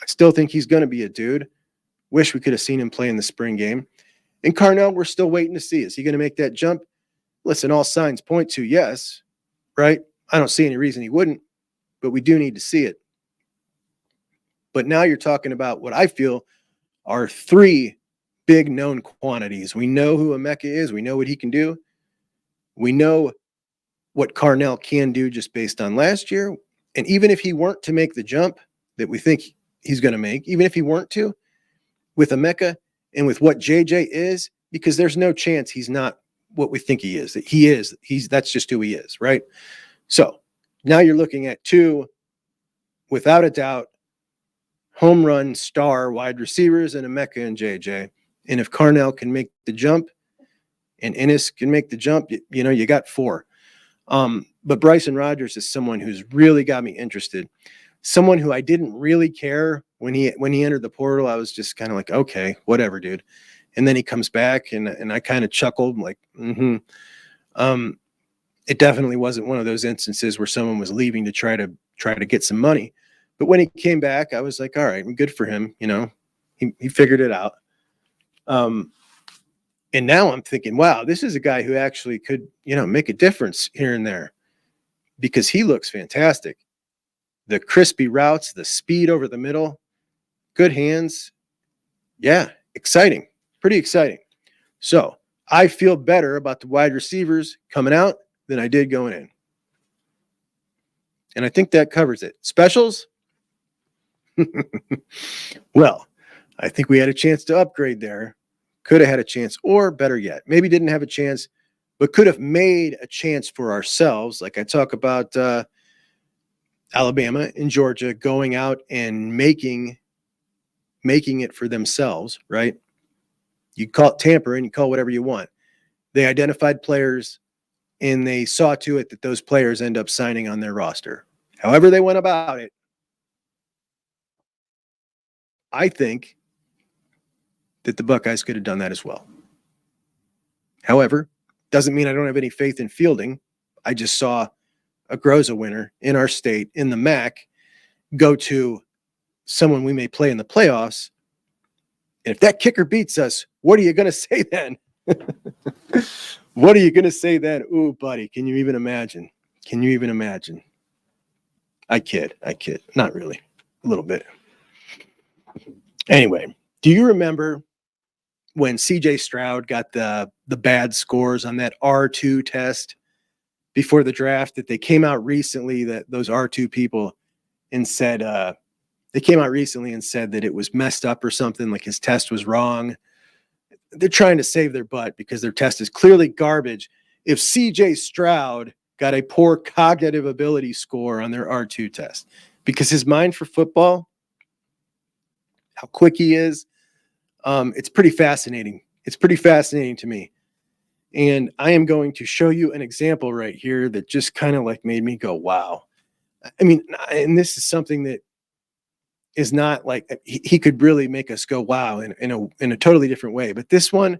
[SPEAKER 1] I still think he's going to be a dude. Wish we could have seen him play in the spring game. And Carnell, we're still waiting to see. Is he going to make that jump? Listen, all signs point to yes, right? I don't see any reason he wouldn't, but we do need to see it. But now you're talking about what I feel are three big known quantities. We know who Emeka is. We know what he can do. We know what Carnell can do just based on last year. And even if he weren't to make the jump that we think he's going to make, even if he weren't to, with Emeka and with what JJ is, because there's no chance he's not what we think he is. That he is. That's just who he is, right? So now you're looking at two, without a doubt, home run star wide receivers in Emeka and JJ. And if Carnell can make the jump and Inniss can make the jump, you got four. But Bryson Rodgers is someone who's really got me interested. Someone who I didn't really care when he entered the portal. I was just kind of like, okay, whatever, dude. And then he comes back and I kind of chuckled like, it definitely wasn't one of those instances where someone was leaving to try to get some money. But when he came back, I was like, all right, good for him. He figured it out. And now I'm thinking, wow, this is a guy who actually could, make a difference here and there because he looks fantastic. The crispy routes, the speed over the middle, good hands. Yeah, exciting, pretty exciting. So I feel better about the wide receivers coming out than I did going in. And I think that covers it. Specials? Well, I think we had a chance to upgrade there. Could have had a chance, or better yet, maybe didn't have a chance, but could have made a chance for ourselves. Like I talk about Alabama and Georgia going out and making it for themselves, right? You call it tampering, you call it whatever you want. They identified players and they saw to it that those players end up signing on their roster. However they went about it, I think that the Buckeyes could have done that as well. However, doesn't mean I don't have any faith in Fielding. I just saw a Groza winner in our state in the MAC go to someone we may play in the playoffs. And if that kicker beats us, what are you going to say then? What are you going to say then? Ooh, buddy, can you even imagine? Can you even imagine? I kid. Not really. A little bit. Anyway, do you remember when CJ Stroud got the bad scores on that R2 test before the draft, that they came out recently, that those R2 people, and said they came out recently and said that it was messed up or something, like his test was wrong. They're trying to save their butt because their test is clearly garbage. If CJ Stroud got a poor cognitive ability score on their R2 test, because his mind for football, how quick he is, it's pretty fascinating. It's pretty fascinating to me. And I am going to show you an example right here that just kind of like made me go, wow. I mean, and this is something that is not like he could really make us go, wow, in a totally different way. But this one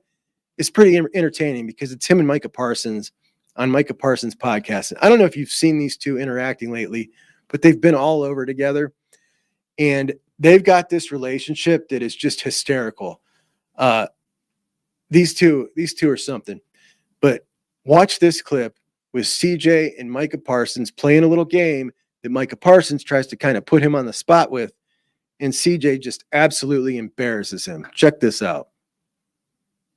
[SPEAKER 1] is pretty entertaining because it's him and Micah Parsons on Micah Parsons' podcast. I don't know if you've seen these two interacting lately, but they've been all over together. And they've got this relationship that is just hysterical. These two are something. But watch this clip with CJ and Micah Parsons playing a little game that Micah Parsons tries to kind of put him on the spot with, and CJ just absolutely embarrasses him. Check this out.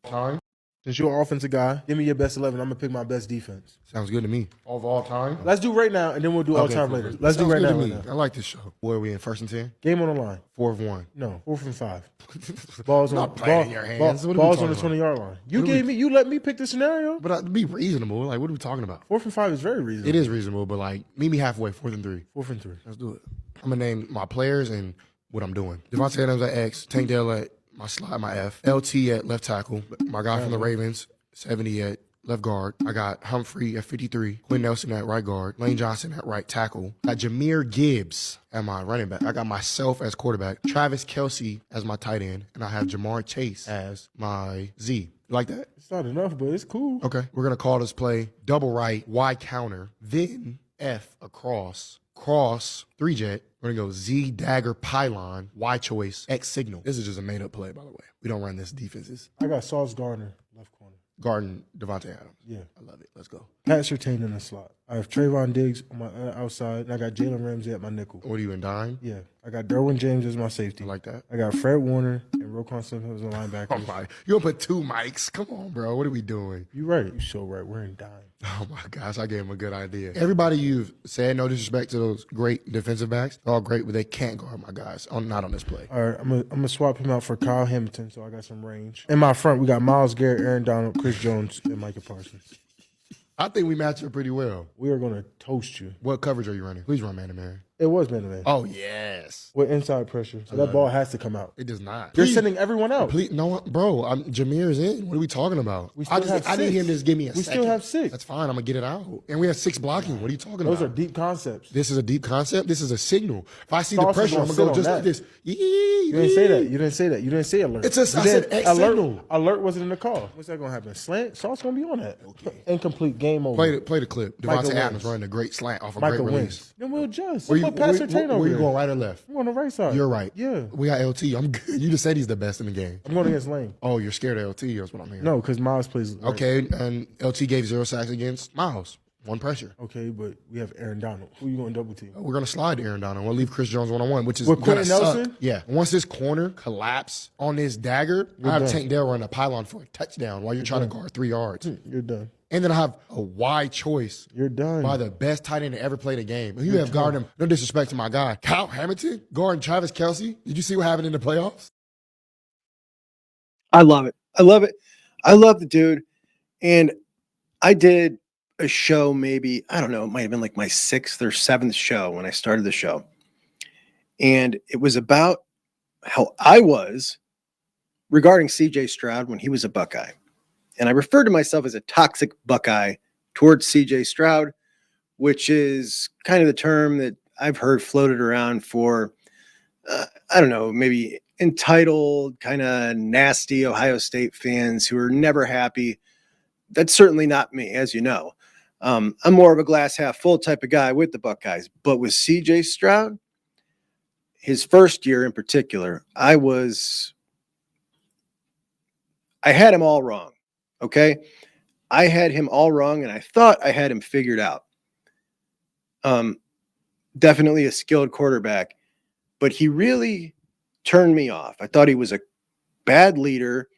[SPEAKER 11] Time. Since you're an offensive guy, give me your best 11. I'm going to pick my best defense.
[SPEAKER 12] Sounds good to me. Of all time?
[SPEAKER 11] Let's do right now, and then we'll do all time
[SPEAKER 12] cool.
[SPEAKER 11] later. Let's do
[SPEAKER 12] Sounds
[SPEAKER 11] right
[SPEAKER 12] good
[SPEAKER 11] now.
[SPEAKER 12] to me. I like this show. Where are we in, 1st and 10?
[SPEAKER 11] Game on the line.
[SPEAKER 12] 4-1.
[SPEAKER 11] No, 4th and 5. Balls on
[SPEAKER 12] playing in your hands. What are we
[SPEAKER 11] balls on the
[SPEAKER 12] talking
[SPEAKER 11] 20-yard line. You let me pick the scenario.
[SPEAKER 12] But be reasonable. Like, what are we talking about?
[SPEAKER 11] 4th and 5 is very reasonable.
[SPEAKER 12] It is reasonable, but like, meet me halfway. 4th and 3.
[SPEAKER 11] 4th and 3.
[SPEAKER 12] Let's do it. I'm gonna name my players and what I'm doing. Devontae Adams at X. Tank Dell at my slot, my F. LT at left tackle. My guy from the Ravens, 70 at left guard. I got Humphrey at 53. Quinn Nelson at right guard. Lane Johnson at right tackle. Got Jahmyr Gibbs at my running back. I got myself as quarterback. Travis Kelce as my tight end. And I have Jamar Chase as my Z. You like that?
[SPEAKER 11] It's not enough, but it's cool.
[SPEAKER 12] Okay. We're going to call this play double right, Y counter, then F across, cross, 3-jet. We're going to go Z dagger pylon, Y choice, X signal. This is just a made-up play, by the way. We don't run this defenses.
[SPEAKER 11] I got Sauce Gardner, left corner.
[SPEAKER 12] Garden, Devontae Adams.
[SPEAKER 11] Yeah.
[SPEAKER 12] I love it. Let's go.
[SPEAKER 11] Pat Surtain in the slot. I have Trayvon Diggs on my outside, and I got Jalen Ramsey at my nickel.
[SPEAKER 12] What are you in dime?
[SPEAKER 11] Yeah. I got Derwin James as my safety.
[SPEAKER 12] I like that.
[SPEAKER 11] I got Fred Warner and Roquan Smith as a linebacker.
[SPEAKER 12] Oh my. You gonna put 2 mics? Come on, bro. What are we doing?
[SPEAKER 11] You right. You so right. We're in dime.
[SPEAKER 12] Oh my gosh, I gave him a good idea. Everybody you've said, no disrespect to those great defensive backs, they're all great, but they can't guard my guys. Not on this play.
[SPEAKER 11] All right, I'm gonna swap him out for Kyle Hamilton, so I got some range. In my front, we got Myles Garrett, Aaron Donald, Chris Jones, and Micah Parsons.
[SPEAKER 12] I think we match up pretty well.
[SPEAKER 11] We are gonna toast you.
[SPEAKER 12] What coverage are you running? Please run man-to-man.
[SPEAKER 11] It was man-to-man.
[SPEAKER 12] Oh, yes.
[SPEAKER 11] With inside pressure. So that ball has to come out.
[SPEAKER 12] It does not.
[SPEAKER 11] You're sending everyone out.
[SPEAKER 12] Please, no, bro, Jameer's in. What are we talking about? I need him to just give me a second.
[SPEAKER 11] We still have 6.
[SPEAKER 12] That's fine. I'm going to get it out. And we have 6 blocking. What are you talking about?
[SPEAKER 11] Those are deep concepts.
[SPEAKER 12] This is a deep concept. This is a signal. If I see
[SPEAKER 11] Sauce
[SPEAKER 12] the pressure, I'm going to go just like this.
[SPEAKER 11] You didn't say that. You didn't say that. You didn't say alert.
[SPEAKER 12] I said X signal.
[SPEAKER 11] Alert wasn't in the call. What's that going to happen? Slant? Sauce going to be on that. Okay. Incomplete. Game over.
[SPEAKER 12] Play the clip. Devontae Adams running a great slant off a great release.
[SPEAKER 11] Then we'll adjust.
[SPEAKER 12] Where you going, right or left?
[SPEAKER 11] I'm on the right side.
[SPEAKER 12] You're right.
[SPEAKER 11] Yeah.
[SPEAKER 12] We got LT. I'm good. You just said he's the best in the game.
[SPEAKER 11] I'm going against Lane.
[SPEAKER 12] Oh, you're scared of LT. That's what I'm hearing.
[SPEAKER 11] No, because Miles plays. Lane.
[SPEAKER 12] Okay, and LT gave 0 sacks against Miles. 1 pressure.
[SPEAKER 11] Okay, but we have Aaron Donald. Who you going to double team?
[SPEAKER 12] We're going to slide to Aaron Donald. We'll leave Chris Jones one-on-one, which is
[SPEAKER 11] with
[SPEAKER 12] going to
[SPEAKER 11] Nelson?
[SPEAKER 12] suck. Yeah. Once this corner collapse on this dagger, I have Tank Dell run a pylon for a touchdown while you're trying to guard 3 yards.
[SPEAKER 11] You're done.
[SPEAKER 12] And then I have a wide choice.
[SPEAKER 11] You're done.
[SPEAKER 12] By the best tight end to ever play the game. You have guarded him. No disrespect to my guy. Kyle Hamilton guarding Travis Kelce. Did you see what happened in the playoffs?
[SPEAKER 1] I love it. I love it. I love the dude. And I did a show maybe, I don't know, it might have been like my 6th or 7th show when I started the show. And it was about how I was regarding CJ Stroud when he was a Buckeye. And I referred to myself as a toxic Buckeye towards CJ Stroud, which is kind of the term that I've heard floated around for, I don't know, maybe entitled, kind of nasty Ohio State fans who are never happy. That's certainly not me, as you know. I'm more of a glass half full type of guy with the Buckeyes. But with CJ Stroud, his first year in particular, I had him all wrong. Okay. I had him all wrong and I thought I had him figured out. Definitely a skilled quarterback, but he really turned me off. I thought he was a bad leader.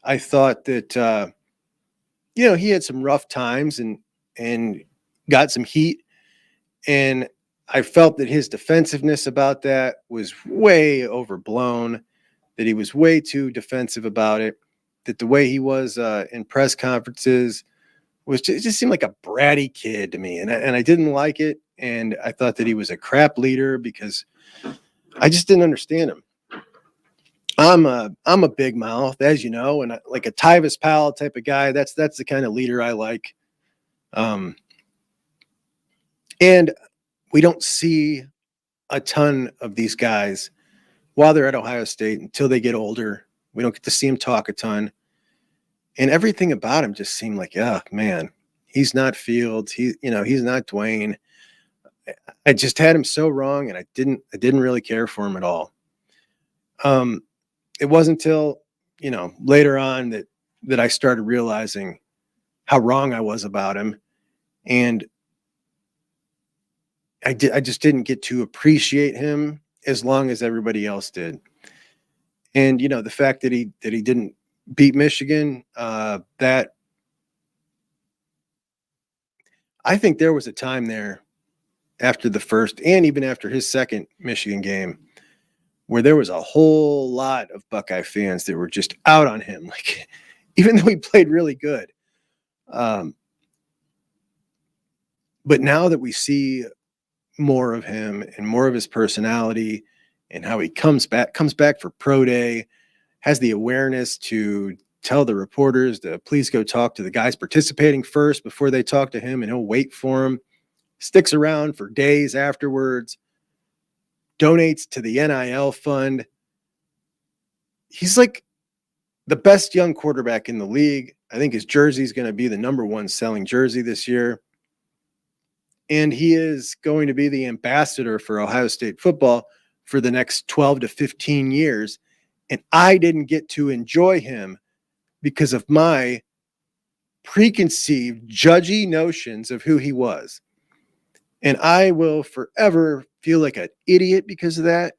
[SPEAKER 1] I thought that, he had some rough times and got some heat. And I felt that his defensiveness about that was way overblown, that he was way too defensive about it. That the way he was in press conferences was just seemed like a bratty kid to me. And I didn't like it. And I thought that he was a crap leader because I just didn't understand him. I'm a big mouth, as you know, and like a Tyvis Powell type of guy. That's the kind of leader I like. And we don't see a ton of these guys while they're at Ohio State until they get older. We don't get to see him talk a ton. And everything about him just seemed like, oh, man, he's not Fields. He's not Dwayne. I just had him so wrong, and I didn't really care for him at all. It wasn't until, later on that I started realizing how wrong I was about him. And I just didn't get to appreciate him as long as everybody else did. And, the fact that he didn't beat Michigan, that I think there was a time there after the first and even after his second Michigan game where there was a whole lot of Buckeye fans that were just out on him. Like, even though he played really good. But now that we see more of him and more of his personality and how he comes back for pro day, has the awareness to tell the reporters to please go talk to the guys participating first before they talk to him, and he'll wait for them, sticks around for days afterwards, donates to the NIL fund. He's like the best young quarterback in the league. I think his jersey is going to be the #1 selling jersey this year. And he is going to be the ambassador for Ohio State football for the next 12 to 15 years. And I didn't get to enjoy him because of my preconceived, judgy notions of who he was. And I will forever feel like an idiot because of that.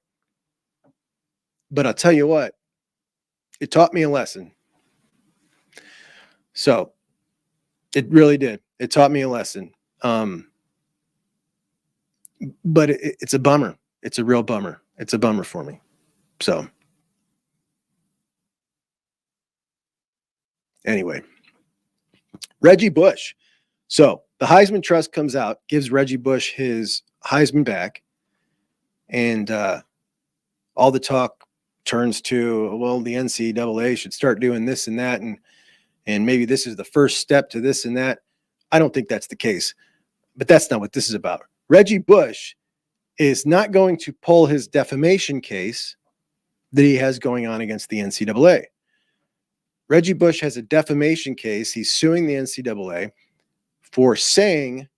[SPEAKER 1] But I'll tell you what, it taught me a lesson. So it really did. It taught me a lesson. But it's a bummer. It's a real bummer. It's a bummer for me. So anyway, Reggie Bush. So the Heisman Trust comes out, gives Reggie Bush his Heisman back, and all the talk turns to, well, the NCAA should start doing this and that, and maybe this is the first step to this and that. I don't think that's the case, but that's not what this is about. Reggie Bush is not going to pull his defamation case that he has going on against the NCAA. Reggie Bush has a defamation case. He's suing the NCAA for saying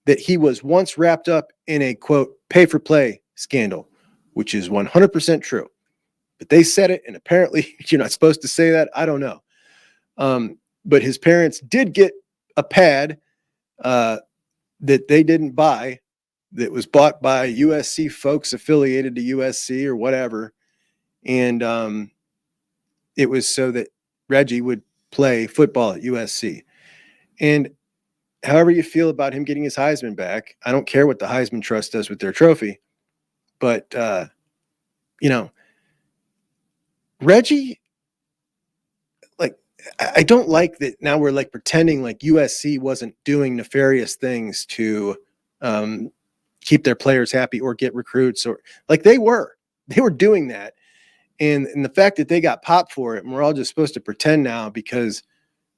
[SPEAKER 1] that he was once wrapped up in a, quote, pay-for-play scandal, which is 100% true. But they said it, and apparently you're not supposed to say that. I don't know. But his parents did get a pad that they didn't buy, that was bought by USC folks affiliated to USC or whatever. And it was so that Reggie would play football at USC. And however you feel about him getting his Heisman back, I don't care what the Heisman Trust does with their trophy. But, Reggie, like, I don't like that now we're like pretending like USC wasn't doing nefarious things to keep their players happy or get recruits, or like they were doing that. And the fact that they got popped for it, and we're all just supposed to pretend now because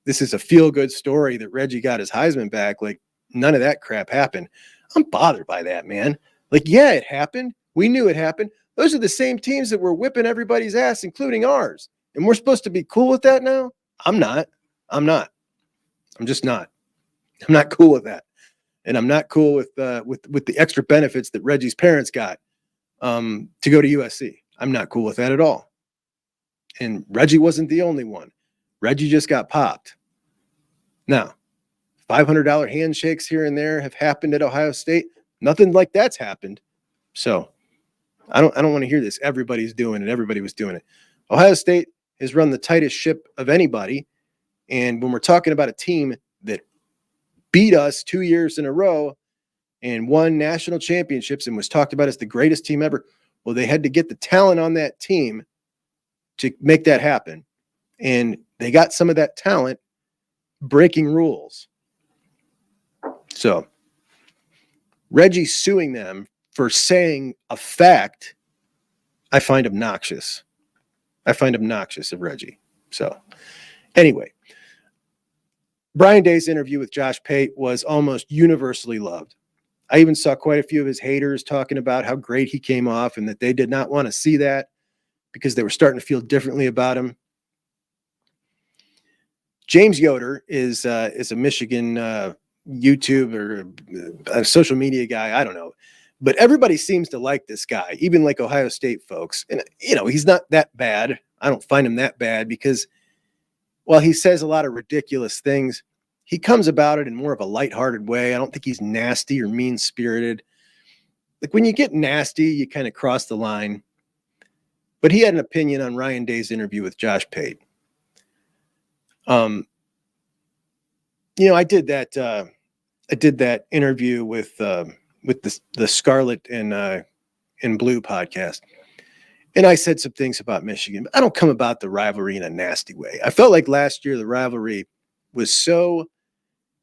[SPEAKER 1] this is a feel-good story that Reggie got his Heisman back, like none of that crap happened. I'm bothered by that, man. Like, yeah, it happened. We knew it happened. Those are the same teams that were whipping everybody's ass, including ours. And we're supposed to be cool with that now? I'm not. I'm just not. I'm not cool with that. And I'm not cool with the extra benefits that Reggie's parents got to go to USC. I'm not cool with that at all. And Reggie wasn't the only one. Reggie just got popped. Now, $500 handshakes here and there have happened at Ohio State. Nothing like that's happened. So I don't want to hear this. Everybody's doing it. Everybody was doing it. Ohio State has run the tightest ship of anybody. And when we're talking about a team that beat us 2 years in a row and won national championships and was talked about as the greatest team ever, well, they had to get the talent on that team to make that happen. And they got some of that talent breaking rules. So Reggie suing them for saying a fact, I find obnoxious. I find obnoxious of Reggie. So anyway, Brian Day's interview with Josh Pate was almost universally loved. I even saw quite a few of his haters talking about how great he came off and that they did not want to see that because they were starting to feel differently about him. James Yoder is a Michigan YouTube or a social media guy. I don't know. But everybody seems to like this guy, even like Ohio State folks. And, he's not that bad. I don't find him that bad because while he says a lot of ridiculous things, he comes about it in more of a lighthearted way. I don't think he's nasty or mean-spirited. Like when you get nasty, you kind of cross the line. But he had an opinion on Ryan Day's interview with Josh Pate. I did that interview with the Scarlet and Blue podcast. And I said some things about Michigan, but I don't come about the rivalry in a nasty way. I felt like last year the rivalry was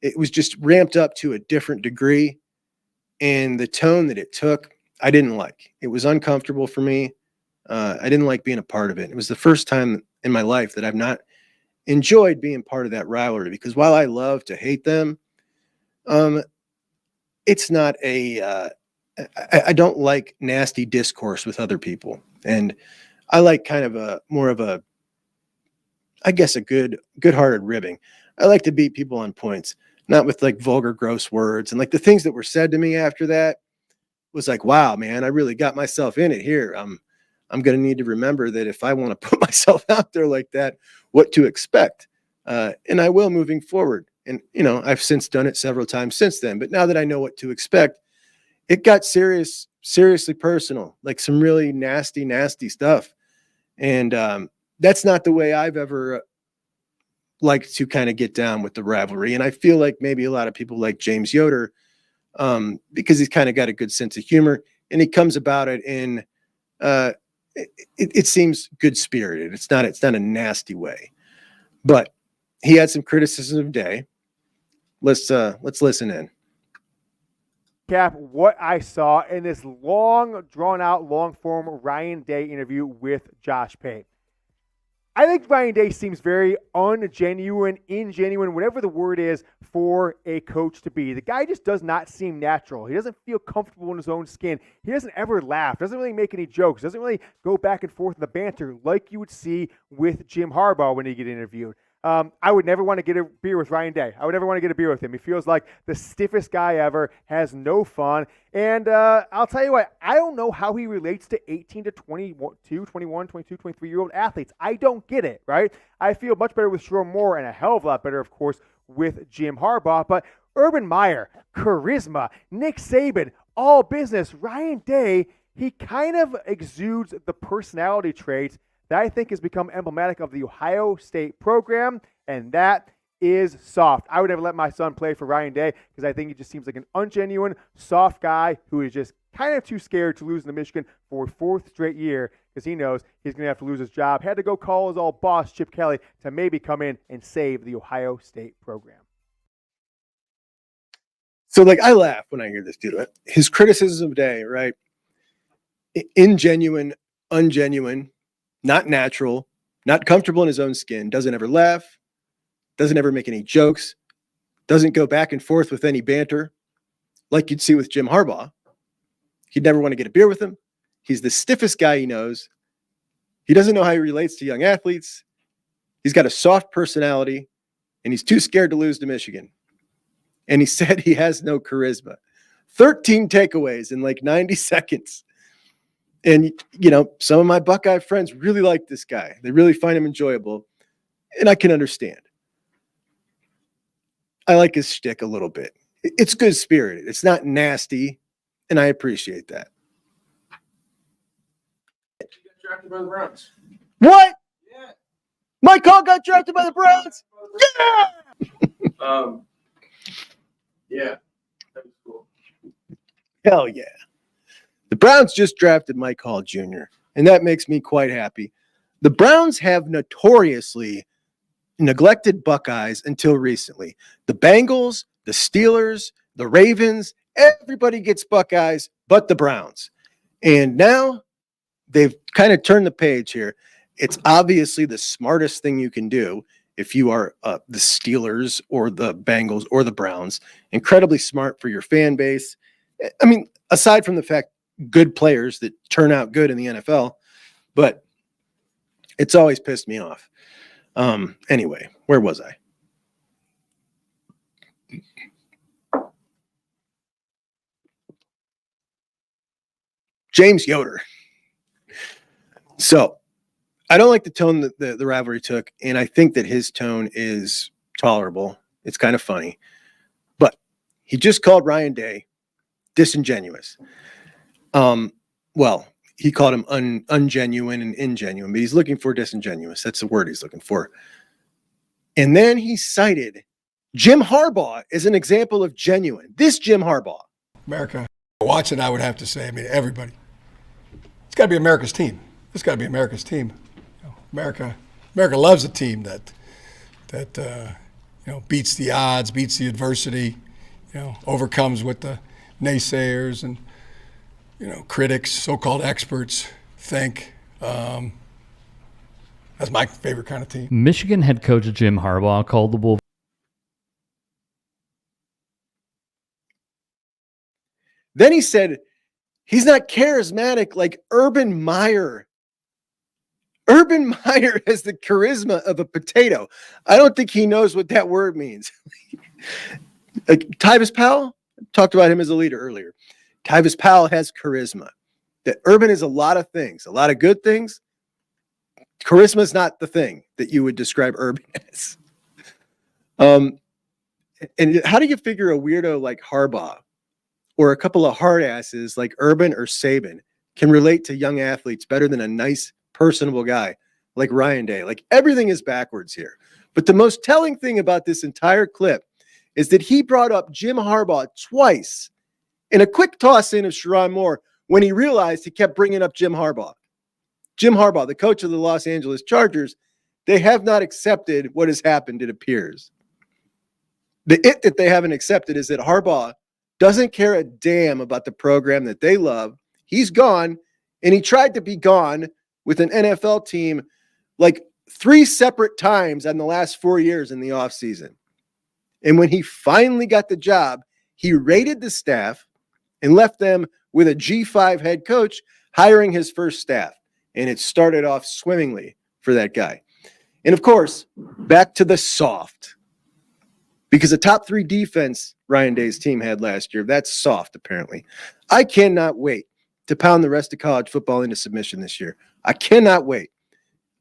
[SPEAKER 1] it was just ramped up to a different degree. And the tone that it took, I didn't like. It was uncomfortable for me. I didn't like being a part of it. It was the first time in my life that I've not enjoyed being part of that rivalry, because while I love to hate them, it's not I don't like nasty discourse with other people. And I like kind of more of a good-hearted ribbing. I like to beat people on points, not with like vulgar, gross words. And like the things that were said to me after that was like, wow, man, I really got myself in it here. I'm going to need to remember that if I want to put myself out there like that, what to expect. And I will moving forward. And, I've since done it several times since then. But now that I know what to expect, it got seriously personal, like some really nasty, nasty stuff. And that's not the way I've ever liked to kind of get down with the rivalry. And I feel like maybe a lot of people like James Yoder, because he's kind of got a good sense of humor, and he comes about it in it seems good spirited. It's not a nasty way. But he had some criticism of Day. Let's listen in.
[SPEAKER 13] Cap, what I saw in this long, drawn-out, long-form Ryan Day interview with Josh Pate. I think Ryan Day seems very ingenuine, whatever the word is, for a coach to be. The guy just does not seem natural. He doesn't feel comfortable in his own skin. He doesn't ever laugh, doesn't really make any jokes, doesn't really go back and forth in the banter like you would see with Jim Harbaugh when he get interviewed. I would never want to get a beer with Ryan Day. I would never want to get a beer with him. He feels like the stiffest guy ever, has no fun. And I'll tell you what, I don't know how he relates to 18 to 22, 21, 22, 23-year-old athletes. I don't get it, right? I feel much better with Sherrone Moore and a hell of a lot better, of course, with Jim Harbaugh. But Urban Meyer, charisma, Nick Saban, all business. Ryan Day, he kind of exudes the personality traits that I think has become emblematic of the Ohio State program, and that is soft. I would never let my son play for Ryan Day because I think he just seems like an ungenuine, soft guy who is just kind of too scared to lose to Michigan for a fourth straight year because he knows he's going to have to lose his job. Had to go call his old boss, Chip Kelly, to maybe come in and save the Ohio State program.
[SPEAKER 1] So, I laugh when I hear this dude. His criticism of Day, right? Ingenuine, ungenuine, not natural, not comfortable in his own skin, doesn't ever laugh, doesn't ever make any jokes, doesn't go back and forth with any banter like you'd see with Jim Harbaugh. He'd never want to get a beer with him. He's the stiffest guy he knows. He doesn't know how he relates to young athletes. He's got a soft personality, and he's too scared to lose to Michigan. And he said he has no charisma. 13 takeaways in 90 seconds. And, some of my Buckeye friends really like this guy. They really find him enjoyable. And I can understand. I like his shtick a little bit. It's good spirited. It's not nasty. And I appreciate that.
[SPEAKER 12] You got drafted by the Browns.
[SPEAKER 1] What?
[SPEAKER 12] Yeah.
[SPEAKER 1] Mike Hall got drafted by the Browns?
[SPEAKER 12] Yeah! Yeah. That was cool.
[SPEAKER 1] Hell yeah. The Browns just drafted Mike Hall Jr., and that makes me quite happy. The Browns have notoriously neglected Buckeyes until recently. The Bengals, the Steelers, the Ravens, everybody gets Buckeyes but the Browns. And now they've kind of turned the page here. It's obviously the smartest thing you can do if you are the Steelers or the Bengals or the Browns. Incredibly smart for your fan base. I mean, aside from the fact good players that turn out good in the NFL, but it's always pissed me off. Anyway, where was I? James Yoder. So I don't like the tone that the rivalry took, and I think that his tone is tolerable. It's kind of funny. But he just called Ryan Day disingenuous. Well, he called him ungenuine and ingenuine, but he's looking for disingenuous. That's the word he's looking for. And then he cited Jim Harbaugh as an example of genuine. This Jim Harbaugh.
[SPEAKER 14] America, watching, I would have to say, I mean, everybody. It's got to be America's team. It's got to be America's team. America loves a team that beats the odds, beats the adversity, overcomes what the naysayers and critics, so-called experts think. That's my favorite kind of team.
[SPEAKER 15] Michigan head coach Jim Harbaugh called the Wolves.
[SPEAKER 1] Then he said he's not charismatic like Urban Meyer. Urban Meyer has the charisma of a potato. I don't think he knows what that word means. Tyvis Powell, talked about him as a leader earlier. Tyvis Powell has charisma. That Urban is a lot of things, a lot of good things. Charisma is not the thing that you would describe Urban as. And how do you figure a weirdo like Harbaugh or a couple of hard asses like Urban or Saban can relate to young athletes better than a nice, personable guy like Ryan Day? Like, everything is backwards here. But the most telling thing about this entire clip is that he brought up Jim Harbaugh twice in a quick toss in of Sherrone Moore when he realized he kept bringing up Jim Harbaugh. Jim Harbaugh, the coach of the Los Angeles Chargers, they have not accepted what has happened, it appears. The it that they haven't accepted is that Harbaugh doesn't care a damn about the program that they love. He's gone, and he tried to be gone with an NFL team like 3 separate times in the last 4 years in the offseason. And when he finally got the job, he raided the staff and left them with a G5 head coach hiring his first staff. And it started off swimmingly for that guy. And of course, back to the soft. Because a top 3 defense Ryan Day's team had last year, that's soft apparently. I cannot wait to pound the rest of college football into submission this year. I cannot wait.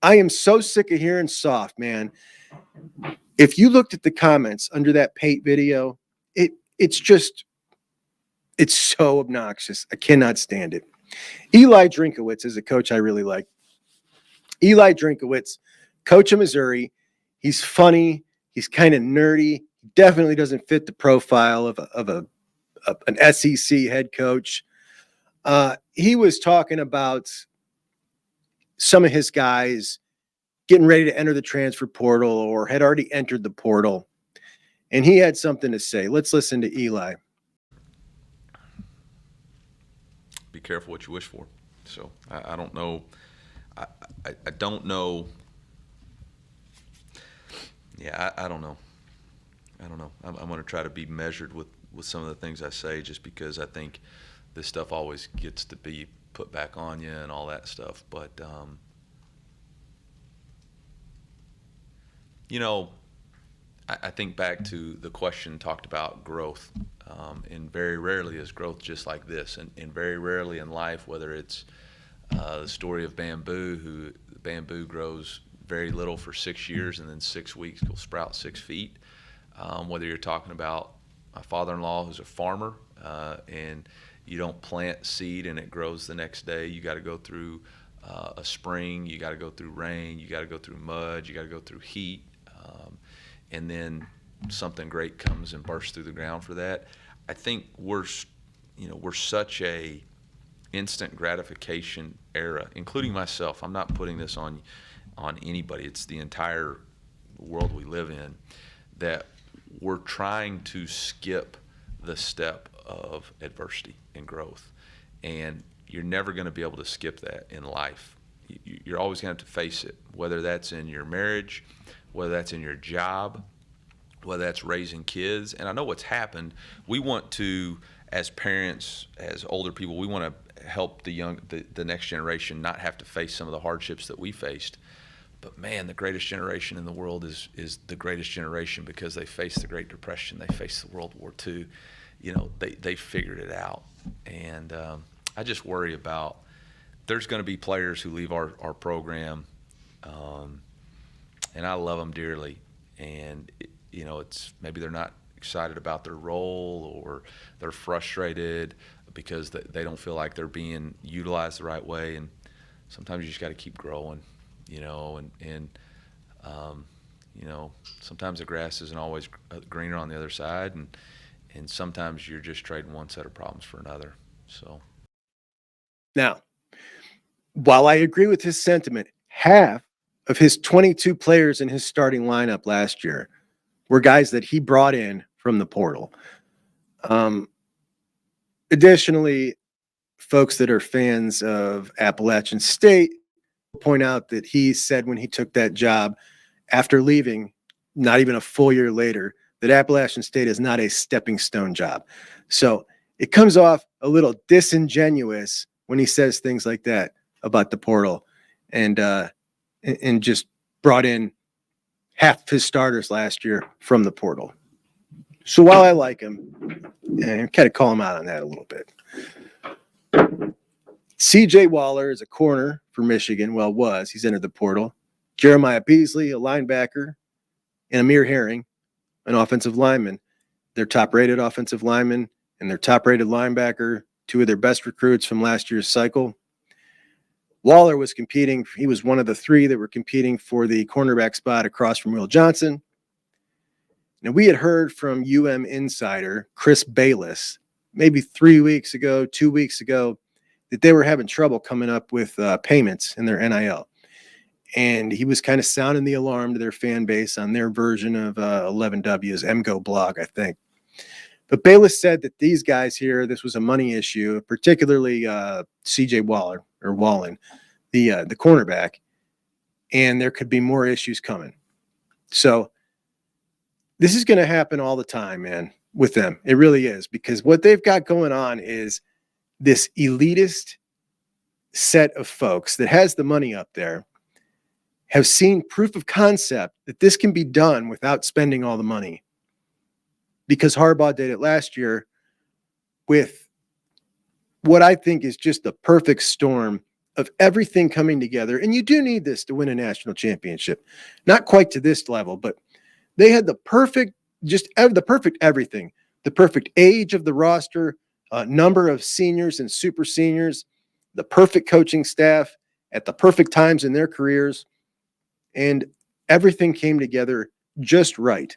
[SPEAKER 1] I am so sick of hearing soft, man. If you looked at the comments under that Pate video, it's so obnoxious. I cannot stand it. Eli Drinkowitz is a coach I really like. Eli Drinkowitz, coach of Missouri. He's funny. He's kind of nerdy. He definitely doesn't fit the profile of an SEC head coach. He was talking about some of his guys getting ready to enter the transfer portal or had already entered the portal. And he had something to say. Let's listen to Eli.
[SPEAKER 16] Be careful what you wish for. So I don't know. I don't know. Yeah, I don't know. I don't know. I'm going to try to be measured with some of the things I say, just because I think this stuff always gets to be put back on you and all that stuff. But, I think back to the question talked about growth. And very rarely is growth just like this. And very rarely in life, whether it's the story of bamboo, who bamboo grows very little for 6 years and then 6 weeks will sprout 6 feet. Whether you're talking about my father-in-law who's a farmer and you don't plant seed and it grows the next day. You got to go through a spring, you got to go through rain, you got to go through mud, you got to go through heat, and then something great comes and bursts through the ground for that. I think we're such a instant gratification era, including myself. I'm not putting this on anybody. It's the entire world we live in, that we're trying to skip the step of adversity and growth. And you're never going to be able to skip that in life. You're always going to have to face it, whether that's in your marriage, whether that's in your job, whether that's raising kids. And I know what's happened. We want to, as parents, as older people, we want to help the next generation not have to face some of the hardships that we faced. But man, the greatest generation in the world is the greatest generation because they faced the Great Depression, they faced the World War II. They figured it out. And I just worry about, there's going to be players who leave our program, and I love them dearly. And it's maybe they're not excited about their role, or they're frustrated because they don't feel like they're being utilized the right way. And sometimes you just got to keep growing, and sometimes the grass isn't always greener on the other side, and sometimes you're just trading one set of problems for another. So
[SPEAKER 1] now, while I agree with his sentiment, half of his 22 players in his starting lineup last year were guys that he brought in from the portal. Additionally, folks that are fans of Appalachian State point out that he said when he took that job after leaving, not even a full year later, that Appalachian State is not a stepping stone job. So it comes off a little disingenuous when he says things like that about the portal and just brought in half his starters last year from the portal. So while I like him, and kind of call him out on that a little bit. CJ Waller is a corner for Michigan. Well, was. He's entered the portal. Jeremiah Beasley, a linebacker, and Amir Herring, an offensive lineman. Their top-rated offensive lineman and their top-rated linebacker, two of their best recruits from last year's cycle. Waller was competing. He was one of the three that were competing for the cornerback spot across from Will Johnson. Now, we had heard from UM insider Chris Bayless maybe 3 weeks ago, 2 weeks ago, that they were having trouble coming up with payments in their NIL. And he was kind of sounding the alarm to their fan base on their version of 11W's MGO blog, I think. But Bayless said that these guys here, this was a money issue, particularly CJ Waller, or Wallen, the cornerback, and there could be more issues coming. So this is going to happen all the time, man, with them. It really is, because what they've got going on is this elitist set of folks that has the money up there have seen proof of concept that this can be done without spending all the money. Because Harbaugh did it last year with what I think is just the perfect storm of everything coming together. And you do need this to win a national championship. Not quite to this level, but they had the perfect everything. The perfect age of the roster, number of seniors and super seniors, the perfect coaching staff at the perfect times in their careers, and everything came together just right.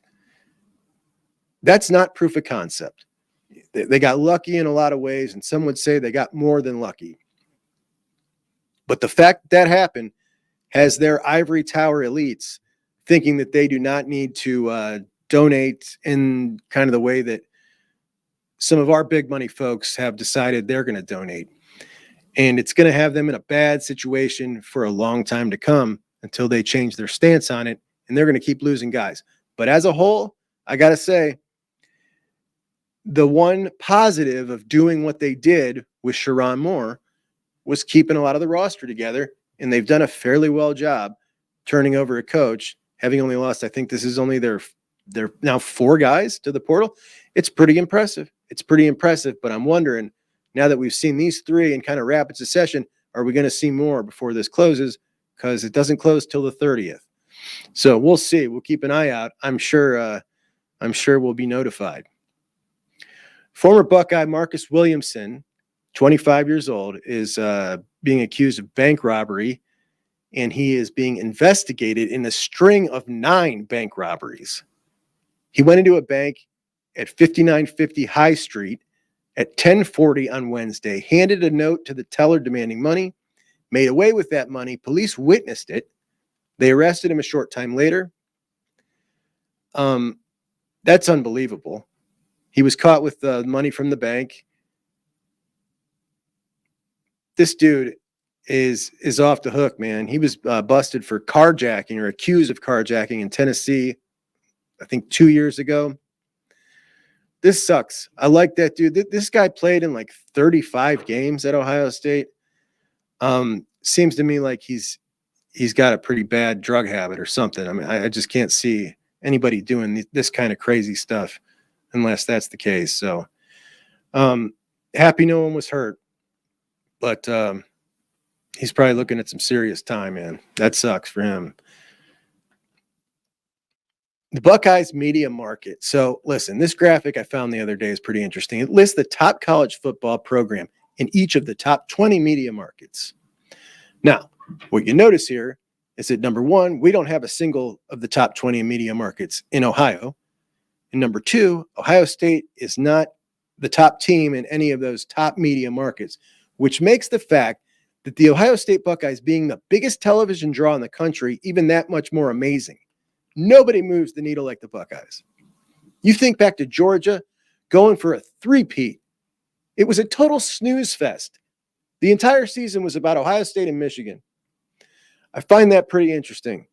[SPEAKER 1] That's not proof of concept. They got lucky in a lot of ways, and some would say they got more than lucky. But the fact that happened has their ivory tower elites thinking that they do not need to donate in kind of the way that some of our big money folks have decided they're going to donate. And it's going to have them in a bad situation for a long time to come until they change their stance on it, and they're going to keep losing guys. But as a whole, I got to say, the one positive of doing what they did with Sharon Moore was keeping a lot of the roster together, and they've done a fairly well job turning over a coach, having only lost, I think this is only their now 4 guys to the portal. It's pretty impressive. But I'm wondering, now that we've seen these 3 in kind of rapid succession, are we going to see more before this closes? Because it doesn't close till the 30th. So we'll see. We'll keep an eye out. I'm sure we'll be notified. Former Buckeye Marcus Williamson, 25 years old, is being accused of bank robbery, and he is being investigated in a string of 9 bank robberies. He went into a bank at 5950 High Street at 10:40 on Wednesday, handed a note to the teller demanding money, made away with that money. Police witnessed it. They arrested him a short time later. That's unbelievable. He was caught with money from the bank. This dude is off the hook, man. He was busted for carjacking, or accused of carjacking, in Tennessee, I think 2 years ago. This sucks. I like that dude. This guy played in like 35 games at Ohio State. Seems to me like he's got a pretty bad drug habit or something. I mean, I just can't see anybody doing this kind of crazy stuff unless that's the case. So happy no one was hurt, but he's probably looking at some serious time, man. That sucks for him. The Buckeyes media market. So listen, this graphic I found the other day is pretty interesting. It lists the top college football program in each of the top 20 media markets. Now, what you notice here is that number one, we don't have a single of the top 20 media markets in Ohio. And number two, Ohio State is not the top team in any of those top media markets, which makes the fact that the Ohio State Buckeyes being the biggest television draw in the country even that much more amazing. Nobody moves the needle like the Buckeyes. You think back to Georgia going for a three-peat. It was a total snooze fest. The entire season was about Ohio State and Michigan. I find that pretty interesting.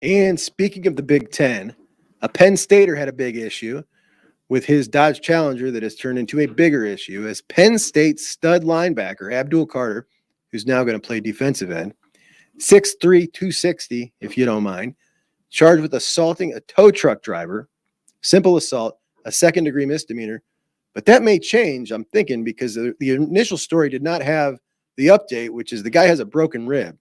[SPEAKER 1] And speaking of the Big Ten, a Penn Stater had a big issue with his Dodge Challenger that has turned into a bigger issue as Penn State's stud linebacker, Abdul Carter, who's now going to play defensive end, 6'3", 260, if you don't mind, charged with assaulting a tow truck driver, simple assault, a second-degree misdemeanor. But that may change, I'm thinking, because the initial story did not have the update, which is the guy has a broken rib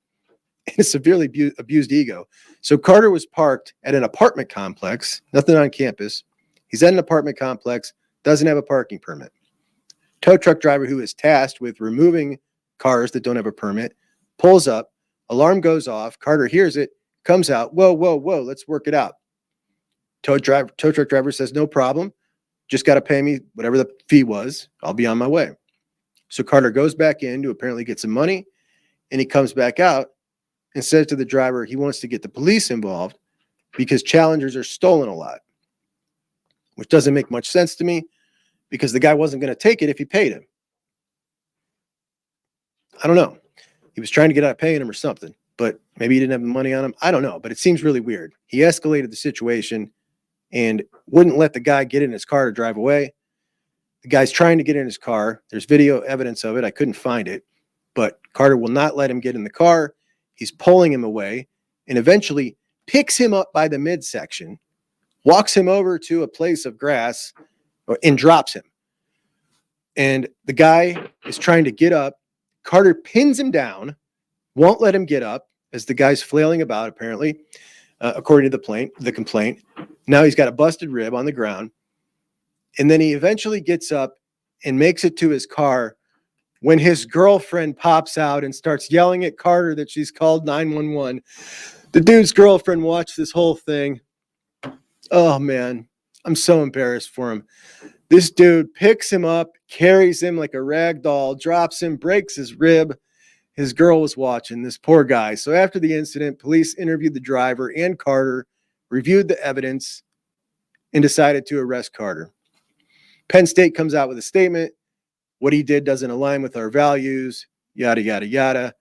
[SPEAKER 1] and a severely abused ego. So Carter was parked at an apartment complex, nothing on campus. He's at an apartment complex, doesn't have a parking permit. Tow truck driver who is tasked with removing cars that don't have a permit pulls up, alarm goes off, Carter hears it, comes out, whoa, let's work it out. Tow truck driver says, no problem, just got to pay me whatever the fee was, I'll be on my way. So Carter goes back in to apparently get some money, and he comes back out and says to the driver he wants to get the police involved because Challengers are stolen a lot, which doesn't make much sense to me because the guy wasn't going to take it if he paid him. I don't know. He was trying to get out of paying him or something, but maybe he didn't have the money on him. I don't know, but it seems really weird. He escalated the situation and wouldn't let the guy get in his car to drive away. The guy's trying to get in his car. There's video evidence of it. I couldn't find it, but Carter will not let him get in the car. He's pulling him away and eventually picks him up by the midsection, walks him over to a place of grass and drops him. And the guy is trying to get up. Carter pins him down, won't let him get up as the guy's flailing about, apparently, according to the complaint. Now he's got a busted rib on the ground. And then he eventually gets up and makes it to his car when his girlfriend pops out and starts yelling at Carter that she's called 911. The dude's girlfriend watched this whole thing. Oh, man, I'm so embarrassed for him. This dude picks him up, carries him like a rag doll, drops him, breaks his rib. His girl was watching, this poor guy. So after the incident, police interviewed the driver and Carter, reviewed the evidence, and decided to arrest Carter. Penn State comes out with a statement. What he did doesn't align with our values, yada, yada, yada.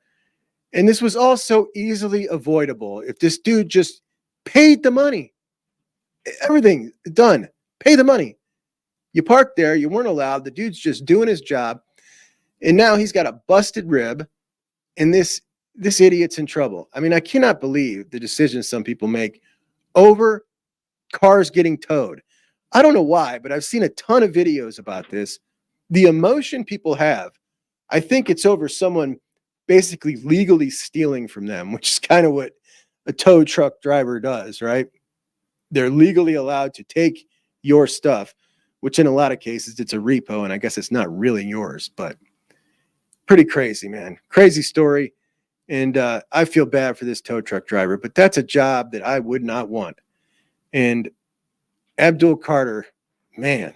[SPEAKER 1] And this was all so easily avoidable if this dude just paid the money. Everything done. Pay the money. You parked there. You weren't allowed. The dude's just doing his job. And now he's got a busted rib. And this idiot's in trouble. I mean, I cannot believe the decisions some people make over cars getting towed. I don't know why, but I've seen a ton of videos about this. The emotion people have, I think it's over someone basically legally stealing from them, which is kind of what a tow truck driver does, right? They're legally allowed to take your stuff, which in a lot of cases it's a repo, and I guess it's not really yours, but pretty crazy, man. Crazy story. And I feel bad for this tow truck driver, but that's a job that I would not want. And Abdul Carter, man,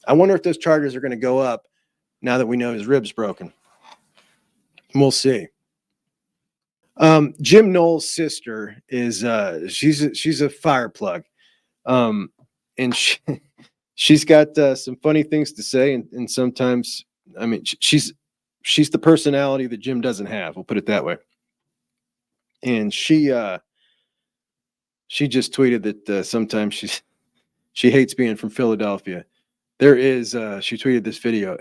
[SPEAKER 1] I wonder if those charges are going to go up now that we know his rib's broken. We'll see. Jim Knowles' sister is she's a fire plug, and she's got some funny things to say, and sometimes, I mean, she's the personality that Jim doesn't have. We'll put it that way. And she just tweeted that sometimes she hates being from Philadelphia. There is she tweeted this video,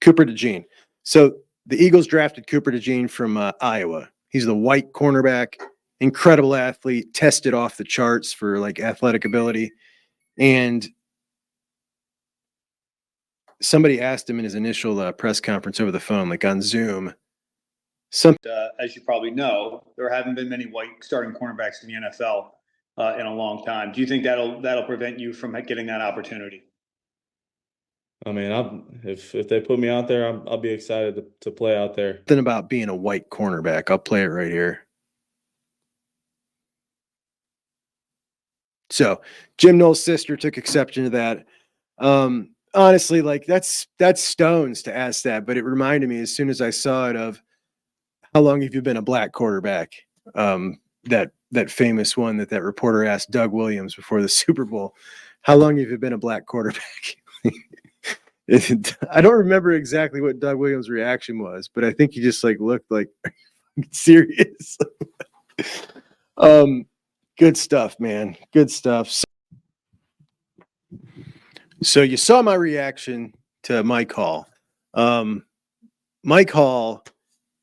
[SPEAKER 1] Cooper DeJean. So the Eagles drafted Cooper DeJean from Iowa. He's the white cornerback, incredible athlete, tested off the charts for like athletic ability. And somebody asked him in his initial press conference over the phone, like on Zoom.
[SPEAKER 17] As you probably know, there haven't been many white starting cornerbacks in the NFL in a long time. Do you think that'll prevent you from getting that opportunity?
[SPEAKER 18] I mean, if they put me out there, I'll be excited to play out there.
[SPEAKER 1] Something about being a white cornerback. I'll play it right here. So Jim Knowles' sister took exception to that. Honestly, like that's stones to ask that, but it reminded me as soon as I saw it of how long have you been a black quarterback? That famous one that reporter asked Doug Williams before the Super Bowl. How long have you been a black quarterback? I don't remember exactly what Doug Williams' reaction was, but I think he just like looked like serious. Good stuff, man. Good stuff. So you saw my reaction to Mike Hall. Mike Hall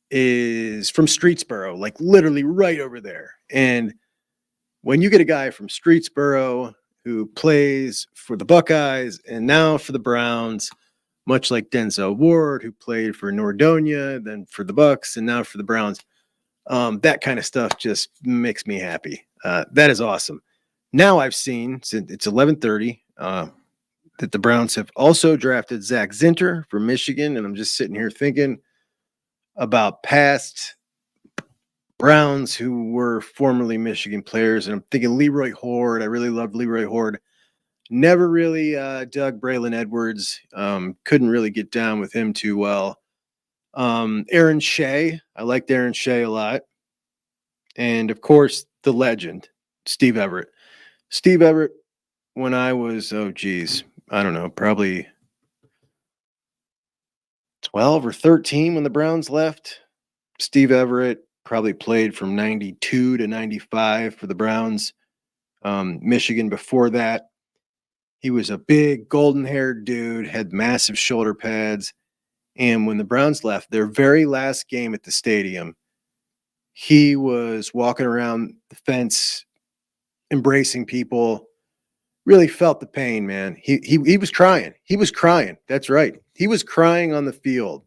[SPEAKER 1] is from Streetsboro, like literally right over there. And when you get a guy from Streetsboro who plays for the Buckeyes and now for the Browns, much like Denzel Ward, who played for Nordonia, then for the Bucks, and now for the Browns, that kind of stuff just makes me happy. That is awesome. Now I've seen, since it's 11:30, that the Browns have also drafted Zach Zinter from Michigan, and I'm just sitting here thinking about past Browns who were formerly Michigan players, and I'm thinking Leroy Horde. I really loved Leroy Horde. Never really dug Braylon Edwards. Couldn't really get down with him too well. Aaron Shea. I liked Aaron Shea a lot. And, of course, the legend, Steve Everett. Steve Everett, when I was, I don't know, probably 12 or 13 when the Browns left. Steve Everett probably played from 92 to 95 for the Browns. Michigan before that. He was a big golden-haired dude, had massive shoulder pads. And when the Browns left, their very last game at the stadium, he was walking around the fence, embracing people, really felt the pain, man. He was crying. He was crying. That's right. He was crying on the field